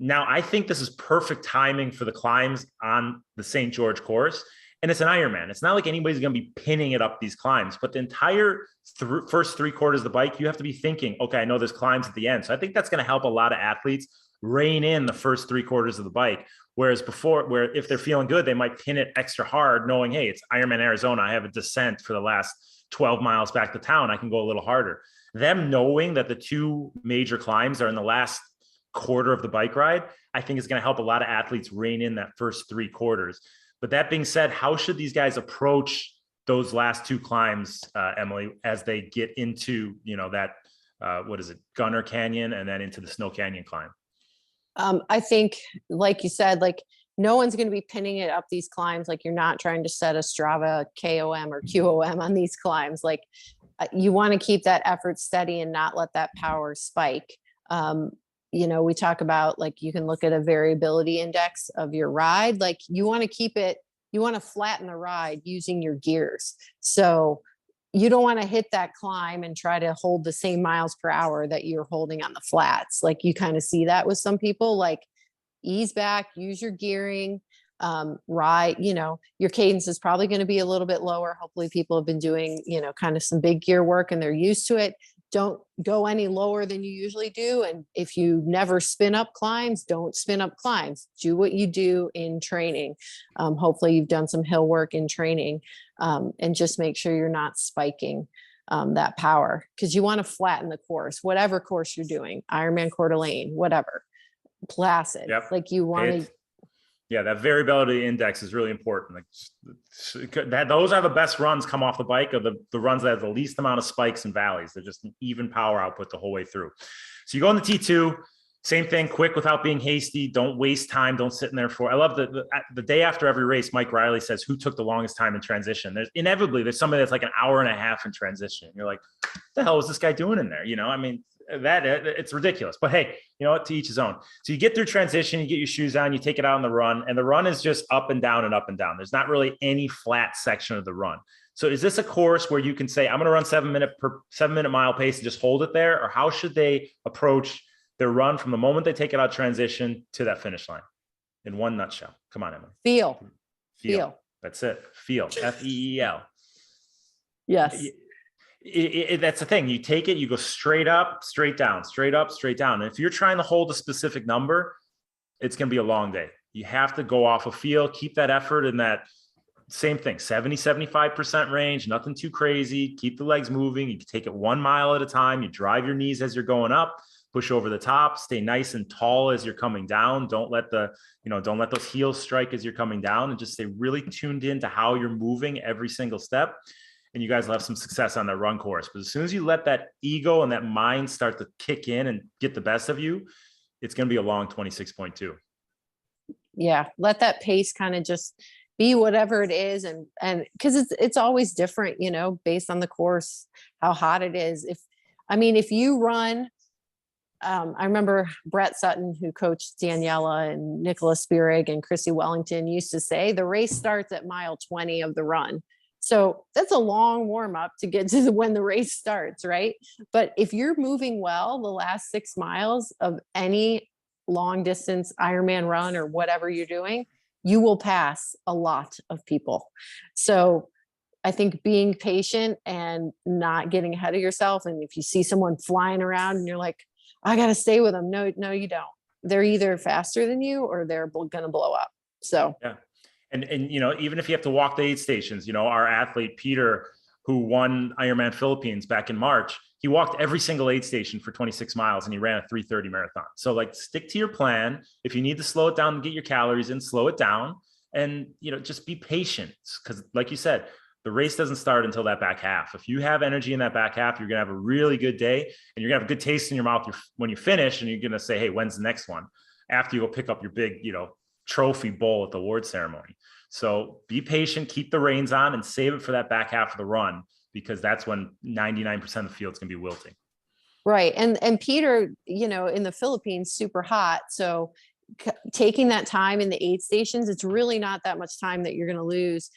Now, I think this is perfect timing for the climbs on the St. George course. And it's an Ironman. It's not like anybody's going to be pinning it up these climbs, but the entire first 3/4 of the bike, you have to be thinking, okay, I know there's climbs at the end. So I think that's going to help a lot of athletes rein in the first 3/4 of the bike. Whereas before, where if they're feeling good, they might pin it extra hard, knowing, hey, it's Ironman Arizona. I have a descent for the last 12 miles back to town. I can go a little harder. Them knowing that the two major climbs are in the last quarter of the bike ride, I think is going to help a lot of athletes rein in that first 3/4. But that being said, how should these guys approach those last two climbs, Emily, as they get into, that, what is it, Gunner Canyon, and then into the Snow Canyon climb? I think, like you said, like no one's going to be pinning it up these climbs. Like you're not trying to set a Strava KOM or QOM on these climbs. Like you want to keep that effort steady and not let that power spike. We talk about, like, you can look at a variability index of your ride. Like you want to flatten the ride using your gears. So you don't want to hit that climb and try to hold the same miles per hour that you're holding on the flats. Like you kind of see that with some people, like ease back, use your gearing, ride, your cadence is probably going to be a little bit lower. Hopefully people have been doing, kind of some big gear work and they're used to it. Don't go any lower than you usually do. And if you never spin up climbs, don't spin up climbs. Do what you do in training. Hopefully you've done some hill work in training, and just make sure you're not spiking that power, because you want to flatten the course, whatever course you're doing, Ironman, Coeur d'Alene, whatever, Placid. Yep. Like you want to. Yeah, that variability index is really important. Like those are the best runs come off the bike, or the runs that have the least amount of spikes and valleys. They're just an even power output the whole way through. So you go in the T2, same thing, quick without being hasty. Don't waste time. Don't sit in there I love the day after every race, Mike Riley says, who took the longest time in transition? There's somebody that's like an hour and a half in transition. You're like, what the hell was this guy doing in there? That it's ridiculous, but hey, you know what, to each his own. So you get through transition, you get your shoes on, you take it out on the run, and the run is just up and down and up and down. There's not really any flat section of the run. So is this a course where you can say, I'm going to run 7-minute mile pace and just hold it there? Or how should they approach their run from the moment they take it out transition to that finish line in one nutshell? Come on, Emily. Feel. That's it. Feel. F-E-E-L. Yes. That's the thing. You take it, you go straight up, straight down, straight up, straight down. And if you're trying to hold a specific number, it's going to be a long day. You have to go off a feel, keep that effort in that same thing, 70-75% range, nothing too crazy. Keep the legs moving. You can take it 1 mile at a time. You drive your knees as you're going up, push over the top, stay nice and tall as you're coming down. Don't let those heels strike as you're coming down, and just stay really tuned into how you're moving every single step. And you guys will have some success on that run course. But as soon as you let that ego and that mind start to kick in and get the best of you, it's going to be a long 26.2. Yeah. Let that pace kind of just be whatever it is. And because it's always different, based on the course, how hot it is. If you run, I remember Brett Sutton, who coached Daniela and Nicholas Spierig and Chrissy Wellington, used to say the race starts at mile 20 of the run. So that's a long warm up to get to when the race starts, right? But if you're moving well, the last 6 miles of any long distance Ironman run or whatever you're doing, you will pass a lot of people. So I think being patient and not getting ahead of yourself. And if you see someone flying around and you're like, I got to stay with them. No, you don't. They're either faster than you or they're going to blow up. So, yeah. And even if you have to walk the aid stations, our athlete, Peter, who won Ironman Philippines back in March, he walked every single aid station for 26 miles and he ran a 3:30 marathon. So like, stick to your plan. If you need to slow it down and get your calories in, slow it down, and, just be patient. Because like you said, the race doesn't start until that back half. If you have energy in that back half, you're going to have a really good day, and you're going to have a good taste in your mouth when you finish, and you're going to say, hey, when's the next one? After you go pick up your big, trophy bowl at the award ceremony. So be patient, keep the reins on, and save it for that back half of the run, because that's when 99% of the field's going to be wilting. Right. And Peter, in the Philippines, super hot. So taking that time in the aid stations, it's really not that much time that you're going to lose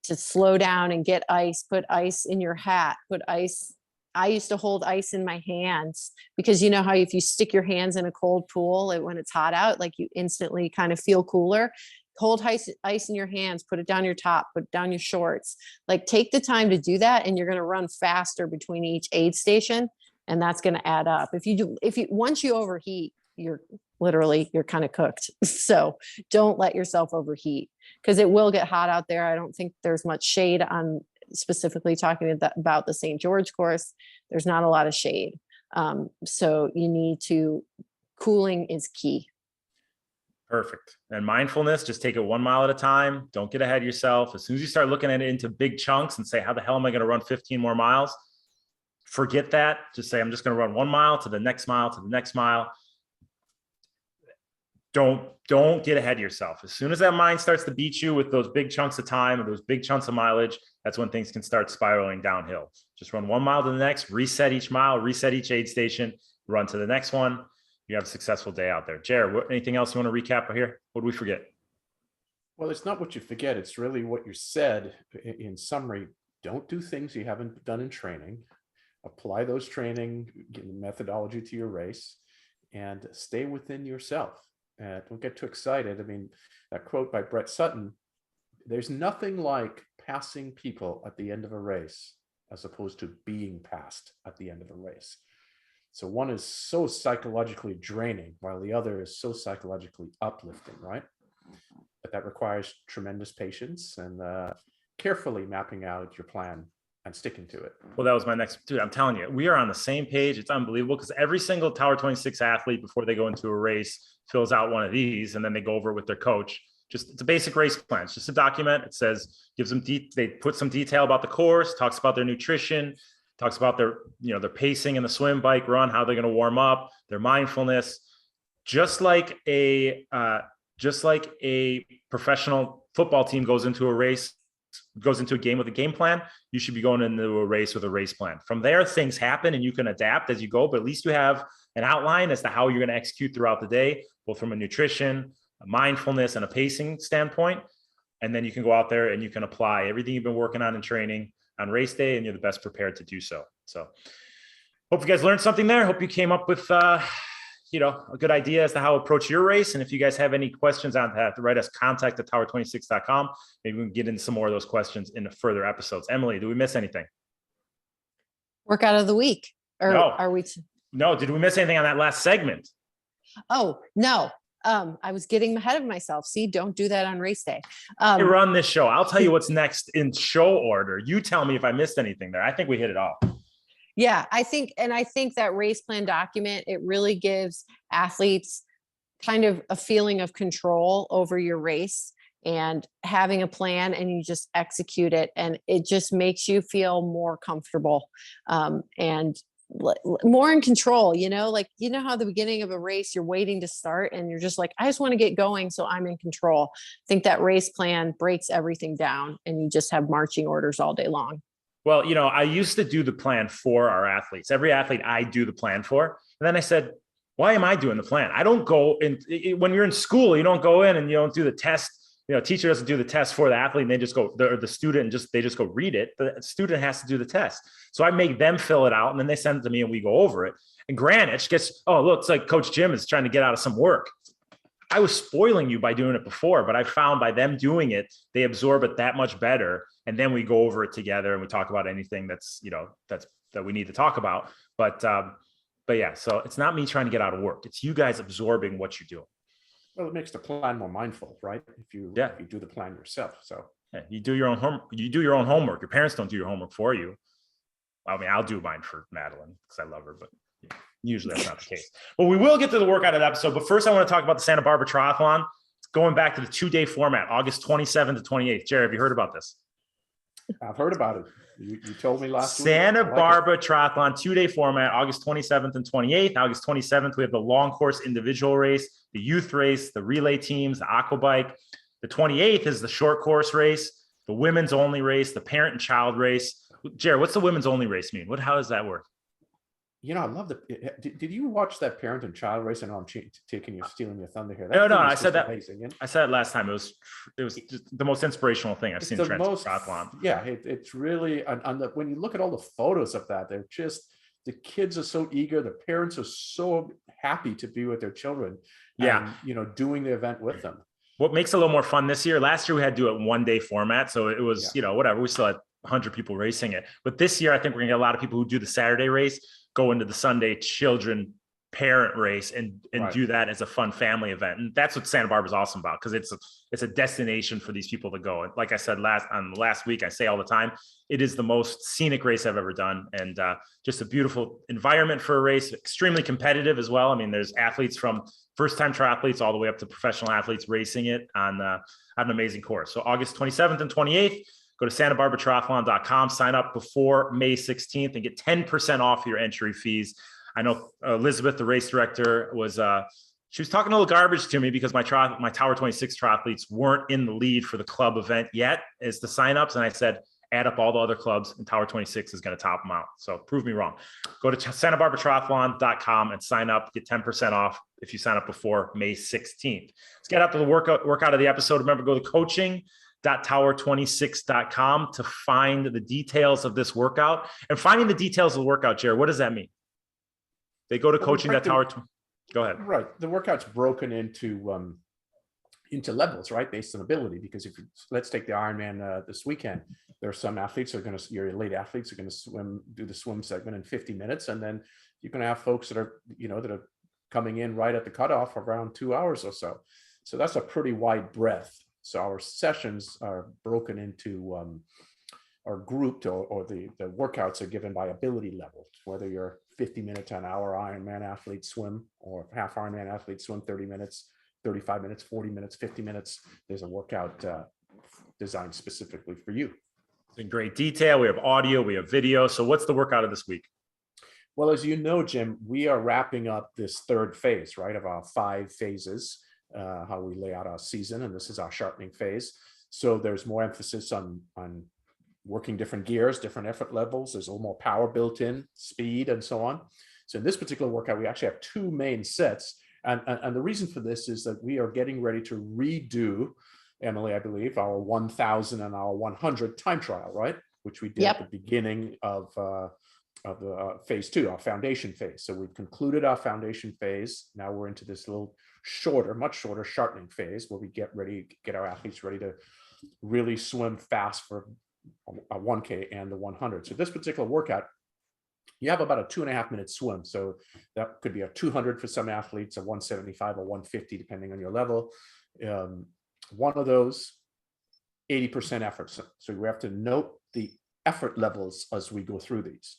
to slow down and get ice, put ice in your hat, put ice I used to hold ice in my hands because you know how if you stick your hands in a cold pool when it's hot out, like you instantly kind of feel cooler. Hold ice in your hands, put it down your top, put it down your shorts. Like take the time to do that, and you're going to run faster between each aid station, and that's going to add up. Once you overheat, you're kind of cooked. So don't let yourself overheat because it will get hot out there. I don't think there's much shade on specifically talking about the St. George course. There's not a lot of shade. So you need to, cooling is key. Perfect. And mindfulness, just take it 1 mile at a time. Don't get ahead of yourself. As soon as you start looking at it into big chunks and say, how the hell am I going to run 15 more miles? Forget that. Just say, I'm just going to run 1 mile to the next mile, to the next mile. Don't get ahead of yourself. As soon as that mind starts to beat you with those big chunks of time or those big chunks of mileage, that's when things can start spiraling downhill. Just run 1 mile to the next, reset each mile, reset each aid station, run to the next one. You have a successful day out there. Jared, anything else you want to recap here? What did we forget? Well, it's not what you forget. It's really what you said in summary. Don't do things you haven't done in training. Apply those training methodology to your race and stay within yourself. Don't get too excited. I mean, that quote by Brett Sutton, there's nothing like passing people at the end of a race as opposed to being passed at the end of a race. So one is so psychologically draining while the other is so psychologically uplifting, right? But that requires tremendous patience and carefully mapping out your plan and sticking to it. Well, that was my next, dude, I'm telling you, we are on the same page. It's unbelievable because every single Tower 26 athlete before they go into a race fills out one of these and then they go over it with their coach. It's a basic race plan. It's just a document. It says, gives them, they put some detail about the course, talks about their nutrition, talks about their pacing in the swim, bike, run, how they're going to warm up, their mindfulness, just like a professional football team goes into a game with a game plan. You should be going into a race with a race plan. From there, things happen and you can adapt as you go, but at least you have an outline as to how you're going to execute throughout the day, both from a nutrition, a mindfulness, and a pacing standpoint. And then you can go out there and you can apply everything you've been working on in training on race day, and you're the best prepared to do so. So hope you guys learned something there. Hope you came up with a good idea as to how to approach your race. And if you guys have any questions on that, write us contact@tower26.com. Maybe we can get into some more of those questions in the further episodes. Emily, did we miss anything? Workout of the week. Or no. Are we? No. Did we miss anything on that last segment? Oh, no. I was getting ahead of myself. See, don't do that on race day. Hey, run this show. I'll tell you what's next in show order. You tell me if I missed anything there. I think we hit it all. Yeah, I think that race plan document, it really gives athletes kind of a feeling of control over your race and having a plan, and you just execute it. And it just makes you feel more comfortable and more in control, like, how the beginning of a race, you're waiting to start and you're just like, I just want to get going. So I'm in control. I think that race plan breaks everything down and you just have marching orders all day long. Well, I used to do the plan for our athletes. Every athlete I do the plan for. And then I said, why am I doing the plan? I don't go in. When you're in school, you don't go in and you don't do the test. Teacher doesn't do the test for the athlete and they just go, the student they just go read it. The student has to do the test. So I make them fill it out and then they send it to me and we go over it. And granted, looks like Coach Jim is trying to get out of some work. I was spoiling you by doing it before, but I found by them doing it, they absorb it that much better. And then we go over it together and we talk about anything that we need to talk about. But yeah, so it's not me trying to get out of work. It's you guys absorbing what you're doing. Well, it makes the plan more mindful, right? If you do the plan yourself. So yeah, you do your own homework. Your parents don't do your homework for you. I mean, I'll do mine for Madeline because I love her, but usually that's not the case. Well, we will get to the workout of the episode, but first I want to talk about the Santa Barbara Triathlon. It's going back to the 2-day format, August 27th to 28th. Jared, have you heard about this? I've heard about it. You told me last week. Santa Barbara Triathlon 2-day format, August 27th and 28th. August 27th, we have the long course individual race, the youth race, the relay teams, the aqua bike. The 28th is the short course race, the women's only race, the parent and child race. Jared, what's the women's only race mean? How does that work? I love did you watch that parent and child race? I know I'm stealing your thunder here. No, That thing I is said just that. amazing. And I said it last time. It was just the most inspirational thing I've it's seen the triathlon. it's really, when you look at all the photos of that, they're just, the kids are so eager, the parents are so happy to be with their children. Yeah. And, doing the event with them. What makes it a little more fun this year? Last year we had to do it 1 day format, so it was whatever. We still had 100 people racing it, but this year I think we're gonna get a lot of people who do the Saturday race go into the Sunday children parent race and Right. do that as a fun family event. And that's what Santa Barbara is awesome about, because it's a destination for these people to go. And like I said last week, I say all the time, it is the most scenic race I've ever done, and just a beautiful environment for a race. Extremely competitive as well. I mean, there's athletes from first-time triathletes all the way up to professional athletes racing it on an amazing course. So August 27th and 28th. Go to santabarbatriathlon.com, sign up before May 16th and get 10% off your entry fees. I know Elizabeth, the race director, she was talking a little garbage to me because my Tower 26 triathletes weren't in the lead for the club event yet as the signups. And I said, add up all the other clubs and Tower 26 is going to top them out. So prove me wrong. Go to santabarbatriathlon.com and sign up, get 10% off if you sign up before May 16th. Let's get out to the workout of the episode. Remember, go to coaching.tower26.com to find the details of this workout. And finding the details of the workout, Jared, what does that mean? They go to coaching.tower. Go ahead. Right. The workout's broken into levels, right? Based on ability. Because let's take the Ironman this weekend. There are some athletes your elite athletes are going to do the swim segment in 50 minutes. And then you're going to have folks that are coming in right at the cutoff around 2 hours or so. So that's a pretty wide breadth. So our sessions are broken into are grouped, or the workouts are given by ability level, whether you're 50-minute to an hour Ironman athlete swim, or half Ironman athlete swim 30 minutes, 35 minutes, 40 minutes, 50 minutes. There's a workout designed specifically for you. In great detail. We have audio, we have video. So what's the workout of this week? Well, as you know, Jim, we are wrapping up this third phase, right, of our 5 phases, how we lay out our season. And this is our sharpening phase. So there's more emphasis on working different gears, different effort levels. There's a little more power built in, speed, and so on. So in this particular workout, we actually have 2 main sets. And the reason for this is that we are getting ready to redo, Emily, I believe, our 1,000 and our 100 time trial, right? Which we did at the beginning of the phase 2, our foundation phase. So we've concluded our foundation phase. Now we're into this little much shorter sharpening phase, where we get our athletes ready to really swim fast for a 1K and the 100. So this particular workout, you have about a 2.5 minute swim. So that could be a 200 for some athletes, a 175 or 150, depending on your level. One of those, 80% effort. So we have to note the effort levels as we go through these.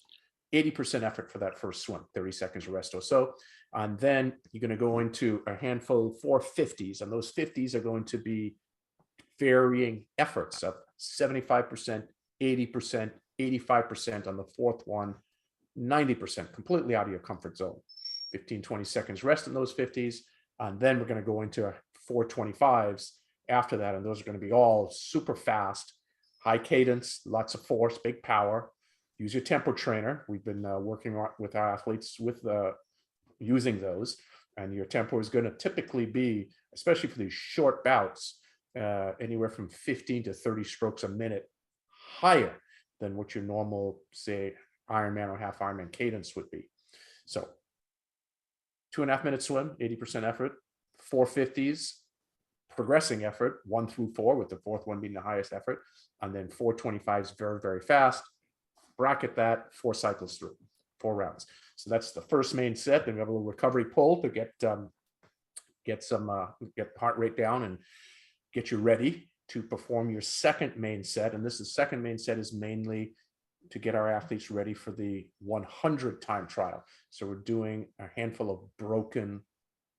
80% effort for that first swim, 30 seconds rest or so. And then you're going to go into a handful of 4 50s, and those 50s are going to be varying efforts of 75%, 80%, 85% on the fourth one, 90%, completely out of your comfort zone. 15, 20 seconds rest in those 50s. And then we're going to go into 425s after that. And those are going to be all super fast, high cadence, lots of force, big power. Use your tempo trainer. We've been working with our athletes with using those. And your tempo is going to typically be, especially for these short bouts, anywhere from 15 to 30 strokes a minute higher than what your normal, say, Ironman or half Ironman cadence would be. So 2.5 minute swim, 80% effort, 4 50s, progressing effort, 1 through 4, with the fourth one being the highest effort, and then 4 25s very, very fast. Bracket that 4 cycles through, 4 rounds. So that's the first main set. Then we have a little recovery pull to get heart rate down and get you ready to perform your second main set. And this second main set is mainly to get our athletes ready for the 100 time trial. So we're doing a handful of broken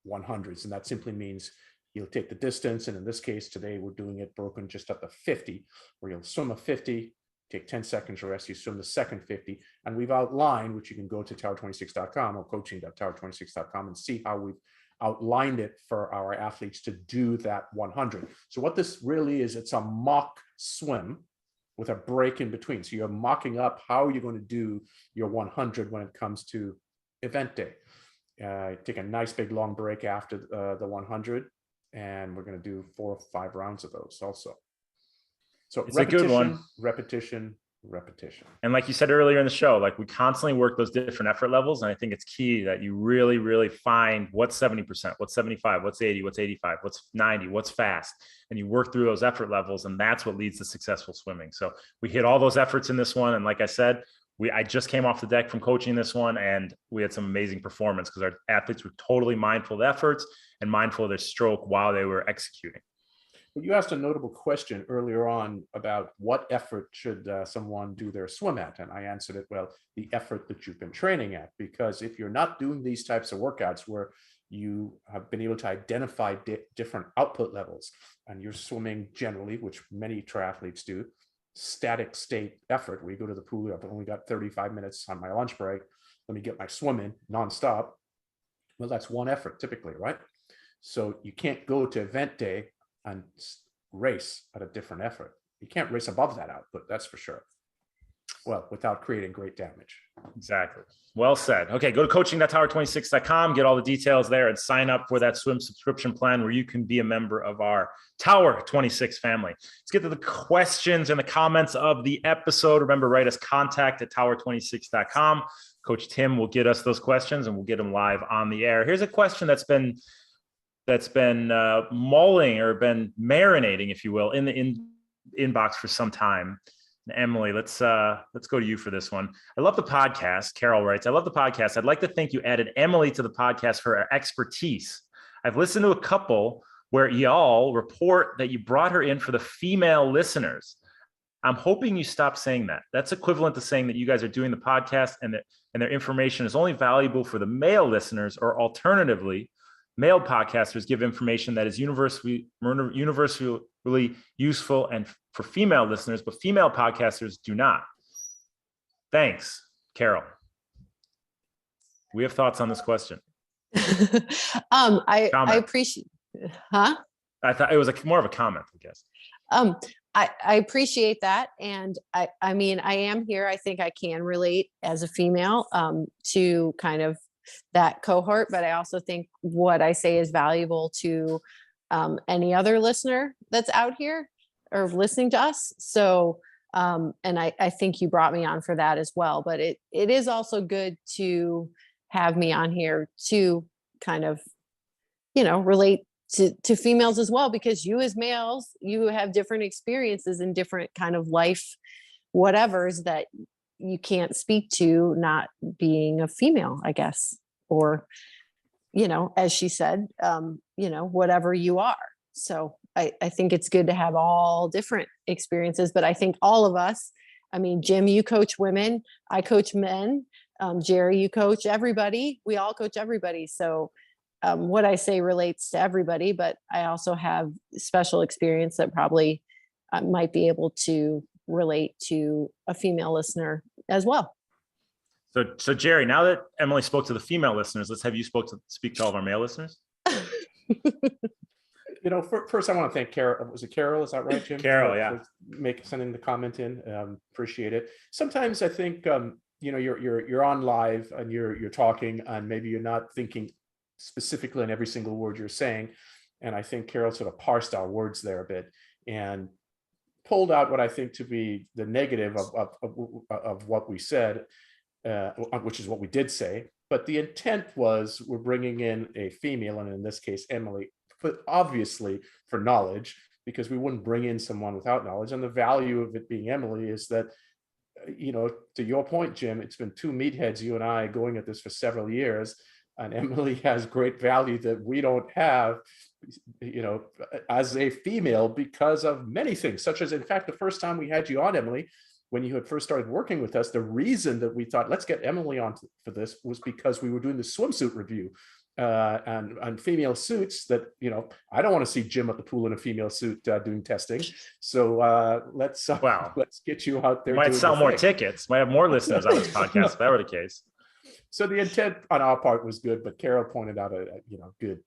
100s, and that simply means you'll take the distance. And in this case today, we're doing it broken just at the 50, where you'll swim a 50, take 10 seconds rest, you swim the second 50. And we've outlined, which you can go to tower26.com or coaching.tower26.com and see how we've outlined it for our athletes to do that 100. So what this really is, it's a mock swim with a break in between. So you're mocking up how you're going to do your 100 when it comes to event day. Take a nice big long break after the 100, and we're going to do 4 or 5 rounds of those also. So it's a good one. Repetition. And like you said earlier in the show, like we constantly work those different effort levels. And I think it's key that you really, really find what's 70%, what's 75, what's 80, what's 85, what's 90, what's fast. And you work through those effort levels, and that's what leads to successful swimming. So we hit all those efforts in this one. And like I said, I just came off the deck from coaching this one, and we had some amazing performance because our athletes were totally mindful of the efforts and mindful of their stroke while they were executing. But you asked a notable question earlier on about what effort should someone do their swim at, and I answered it, well, the effort that you've been training at, because if you're not doing these types of workouts where you have been able to identify different output levels, and you're swimming generally, which many triathletes do, static state effort, where you go to the pool, I've only got 35 minutes on my lunch break, let me get my swim in nonstop. Well, that's one effort typically, right? So you can't go to event day and race at a different effort. You can't race above that output, that's for sure. Well, without creating great damage. Exactly. Well said. Okay, go to coaching.tower26.com, get all the details there, and sign up for that swim subscription plan where you can be a member of our Tower 26 family. Let's get to the questions and the comments of the episode. Remember, write us contact@tower26.com. Coach Tim will get us those questions and we'll get them live on the air. Here's a question that's been mulling or been marinating, if you will, in the inbox for some time. Emily, let's go to you for this one. I love the podcast. Carol writes, I love the podcast. I'd like to think you added Emily to the podcast for her expertise. I've listened to a couple where y'all report that you brought her in for the female listeners. I'm hoping you stop saying that. That's equivalent to saying that you guys are doing the podcast and their information is only valuable for the male listeners, or alternatively, male podcasters give information that is universally useful and for female listeners, but female podcasters do not. Thanks, Carol. We have thoughts on this question. I appreciate, huh? I thought it was more of a comment, I guess. I appreciate that. And I mean, I am here. I think I can relate as a female to kind of that cohort, but I also think what I say is valuable to any other listener that's out here or listening to us. So, and I think you brought me on for that as well, but it is also good to have me on here to kind of, relate to females as well, because you as males, you have different experiences and different kind of life, whatever's that you can't speak to not being a female, I guess, or, as she said, whatever you are. So I think it's good to have all different experiences, but I think all of us, I mean, Jim, you coach women, I coach men, Jerry, you coach everybody, we all coach everybody. So what I say relates to everybody, but I also have special experience that probably might be able to relate to a female listener as well. So Jerry, now that Emily spoke to the female listeners, let's have you speak to all of our male listeners. First I want to thank Carol. Was it Carol? Is that right, Jim? Carol, yeah. Sending the comment in. Appreciate it. Sometimes I think you're on live and you're talking, and maybe you're not thinking specifically on every single word you're saying. And I think Carol sort of parsed our words there a bit and pulled out what I think to be the negative of what we said, which is what we did say. But the intent was we're bringing in a female, and in this case, Emily, but obviously for knowledge, because we wouldn't bring in someone without knowledge. And the value of it being Emily is that, to your point, Jim, it's been two meatheads, you and I, going at this for several years. And Emily has great value that we don't have, as a female, because of many things, such as, in fact, the first time we had you on, Emily, when you had first started working with us, the reason that we thought, let's get Emily on for this was because we were doing the swimsuit review and female suits that, I don't want to see Jim at the pool in a female suit doing testing. So let's get you out there. Might sell more tickets, might have more listeners on this podcast if that were the case. So the intent on our part was good, but Carol pointed out a good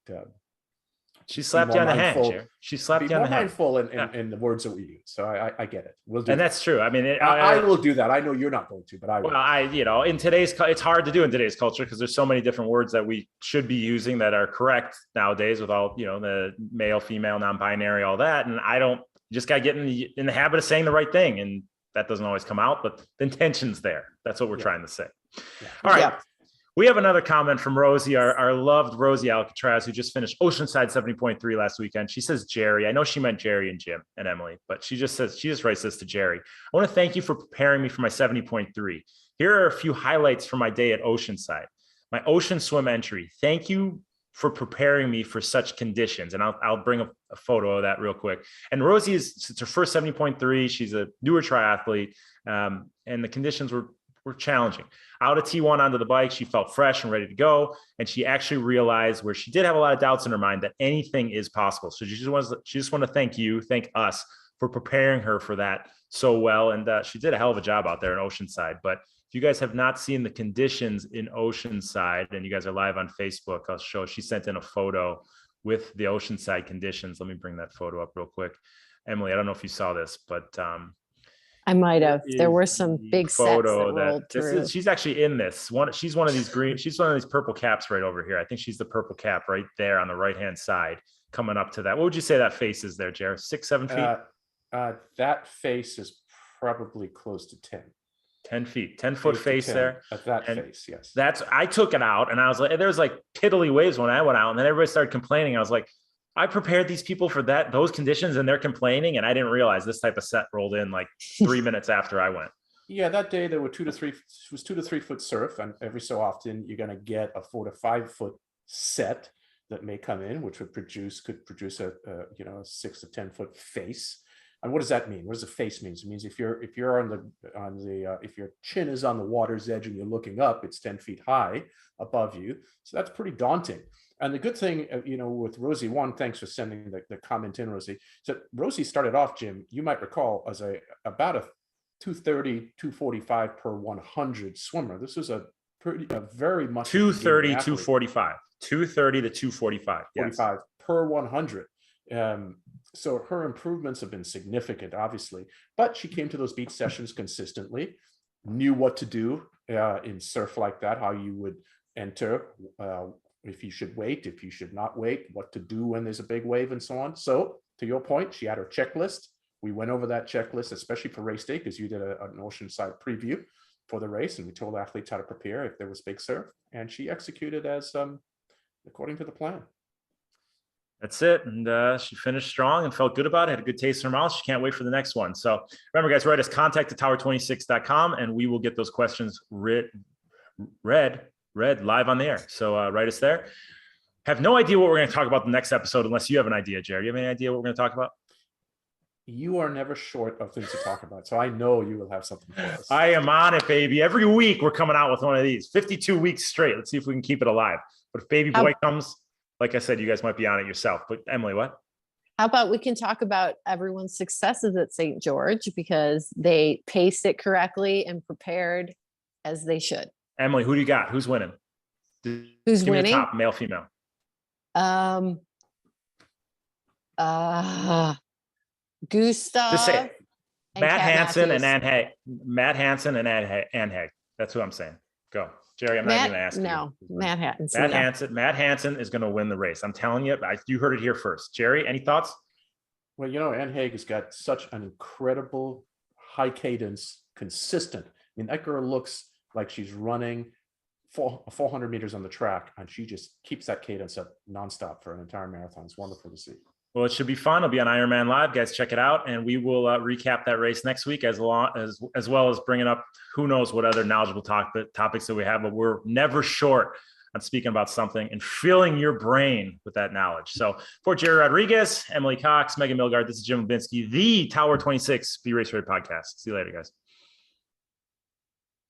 She slapped you on the hand, Jerry. She slapped Be you on more the hand. mindful in the words that we use. So I get it. We'll do And that. that's true. I mean, I will do that. I know you're not going to, but I will. Well, in today's, it's hard to do in today's culture because there's so many different words that we should be using that are correct nowadays with all, the male, female, non-binary, all that. And just got to get in the habit of saying the right thing. And that doesn't always come out, but the intention's there. That's what we're trying to say. Yeah. All right. Yeah. We have another comment from Rosie, our loved Rosie Alcatraz, who just finished Oceanside 70.3 last weekend. She says, Jerry, I know she meant Jerry and Jim and Emily, but she just writes this to Jerry. I want to thank you for preparing me for my 70.3. Here are a few highlights from my day at Oceanside. My ocean swim entry. Thank you for preparing me for such conditions. And I'll bring a photo of that real quick. And Rosie it's her first 70.3. She's a newer triathlete. And the conditions were challenging. Out of T1 onto the bike, she felt fresh and ready to go. And she actually realized where she did have a lot of doubts in her mind that anything is possible. So she just wants to thank us for preparing her for that so well. And she did a hell of a job out there in Oceanside. But if you guys have not seen the conditions in Oceanside and you guys are live on Facebook, I'll show, she sent in a photo with the Oceanside conditions. Let me bring that photo up real quick. Emily, I don't know if you saw this, but I might have. There were some big sets that rolled through. She's actually in this one. She's one of these she's one of these purple caps right over here. I think she's the purple cap right there on the right-hand side coming up to that. What would you say that face is there, Jared? 6-7 feet? That face is probably close to 10. 10 feet, 10-foot face there. At that face, yes. I took it out and I was like, there was like piddly waves when I went out and then everybody started complaining. I was like, I prepared these people for those conditions and they're complaining. And I didn't realize this type of set rolled in like 3 minutes after I went. Yeah, that day there were 2 to 3 foot surf. And every so often you're going to get a 4 to 5 foot set that may come in, which could produce a 6 to 10 foot face. And what does that mean? What does a face mean? It means if you're if your chin is on the water's edge and you're looking up, it's 10 feet high above you. So that's pretty daunting. And the good thing, with Rosie, thanks for sending the comment in, Rosie. So Rosie started off, Jim, you might recall, as about a 230, 245 per 100 swimmer. This was a very much 230, 245, 230 to 245, 45 per 100. So her improvements have been significant, obviously, but she came to those beach sessions consistently, knew what to do in surf like that, how you would enter, if you should wait, if you should not wait, what to do when there's a big wave and so on. So to your point, she had her checklist. We went over that checklist, especially for race day, because you did an Oceanside preview for the race, and we told athletes how to prepare if there was big surf, and she executed as according to the plan. That's it. And she finished strong and felt good about it. Had a good taste in her mouth. She can't wait for the next one. So remember, guys, write us contact@tower26.com and we will get those questions read live on the air. So write us there. Have no idea what we're going to talk about the next episode unless you have an idea, Jerry. You have any idea what we're going to talk about? You are never short of things to talk about. So I know you will have something for us. I am on it, baby. Every week we're coming out with one of these. 52 weeks straight. Let's see if we can keep it alive. But if baby boy comes, like I said, you guys might be on it yourself. But Emily, what? How about we can talk about everyone's successes at St. George because they paced it correctly and prepared as they should. Emily, who do you got? Who's winning? Who's Give winning? Me the top, male, female. Gustav. Just say it. Matt Hansen and Matthews. Ann Haig. Matt Hansen and Ann Haig. That's who I'm saying. Go. Jerry, I'm not even asking. No, you. Matt Hansen. Matt Hansen is going to win the race. I'm telling you, you heard it here first. Jerry, any thoughts? Well, Ann Haig has got such an incredible high cadence, consistent. I mean, that girl looks like she's running 400 meters on the track, and she just keeps that cadence up nonstop for an entire marathon. It's wonderful to see. Well, it should be fun. It'll be on Ironman Live, guys. Check it out, and we will recap that race next week, as well as bringing up who knows what other knowledgeable topics that we have. But we're never short on speaking about something and filling your brain with that knowledge. So, for Jerry Rodriguez, Emily Cox, Megan Milgard, this is Jim Lubinsky, the Tower 26 Be Race Ready podcast. See you later, guys.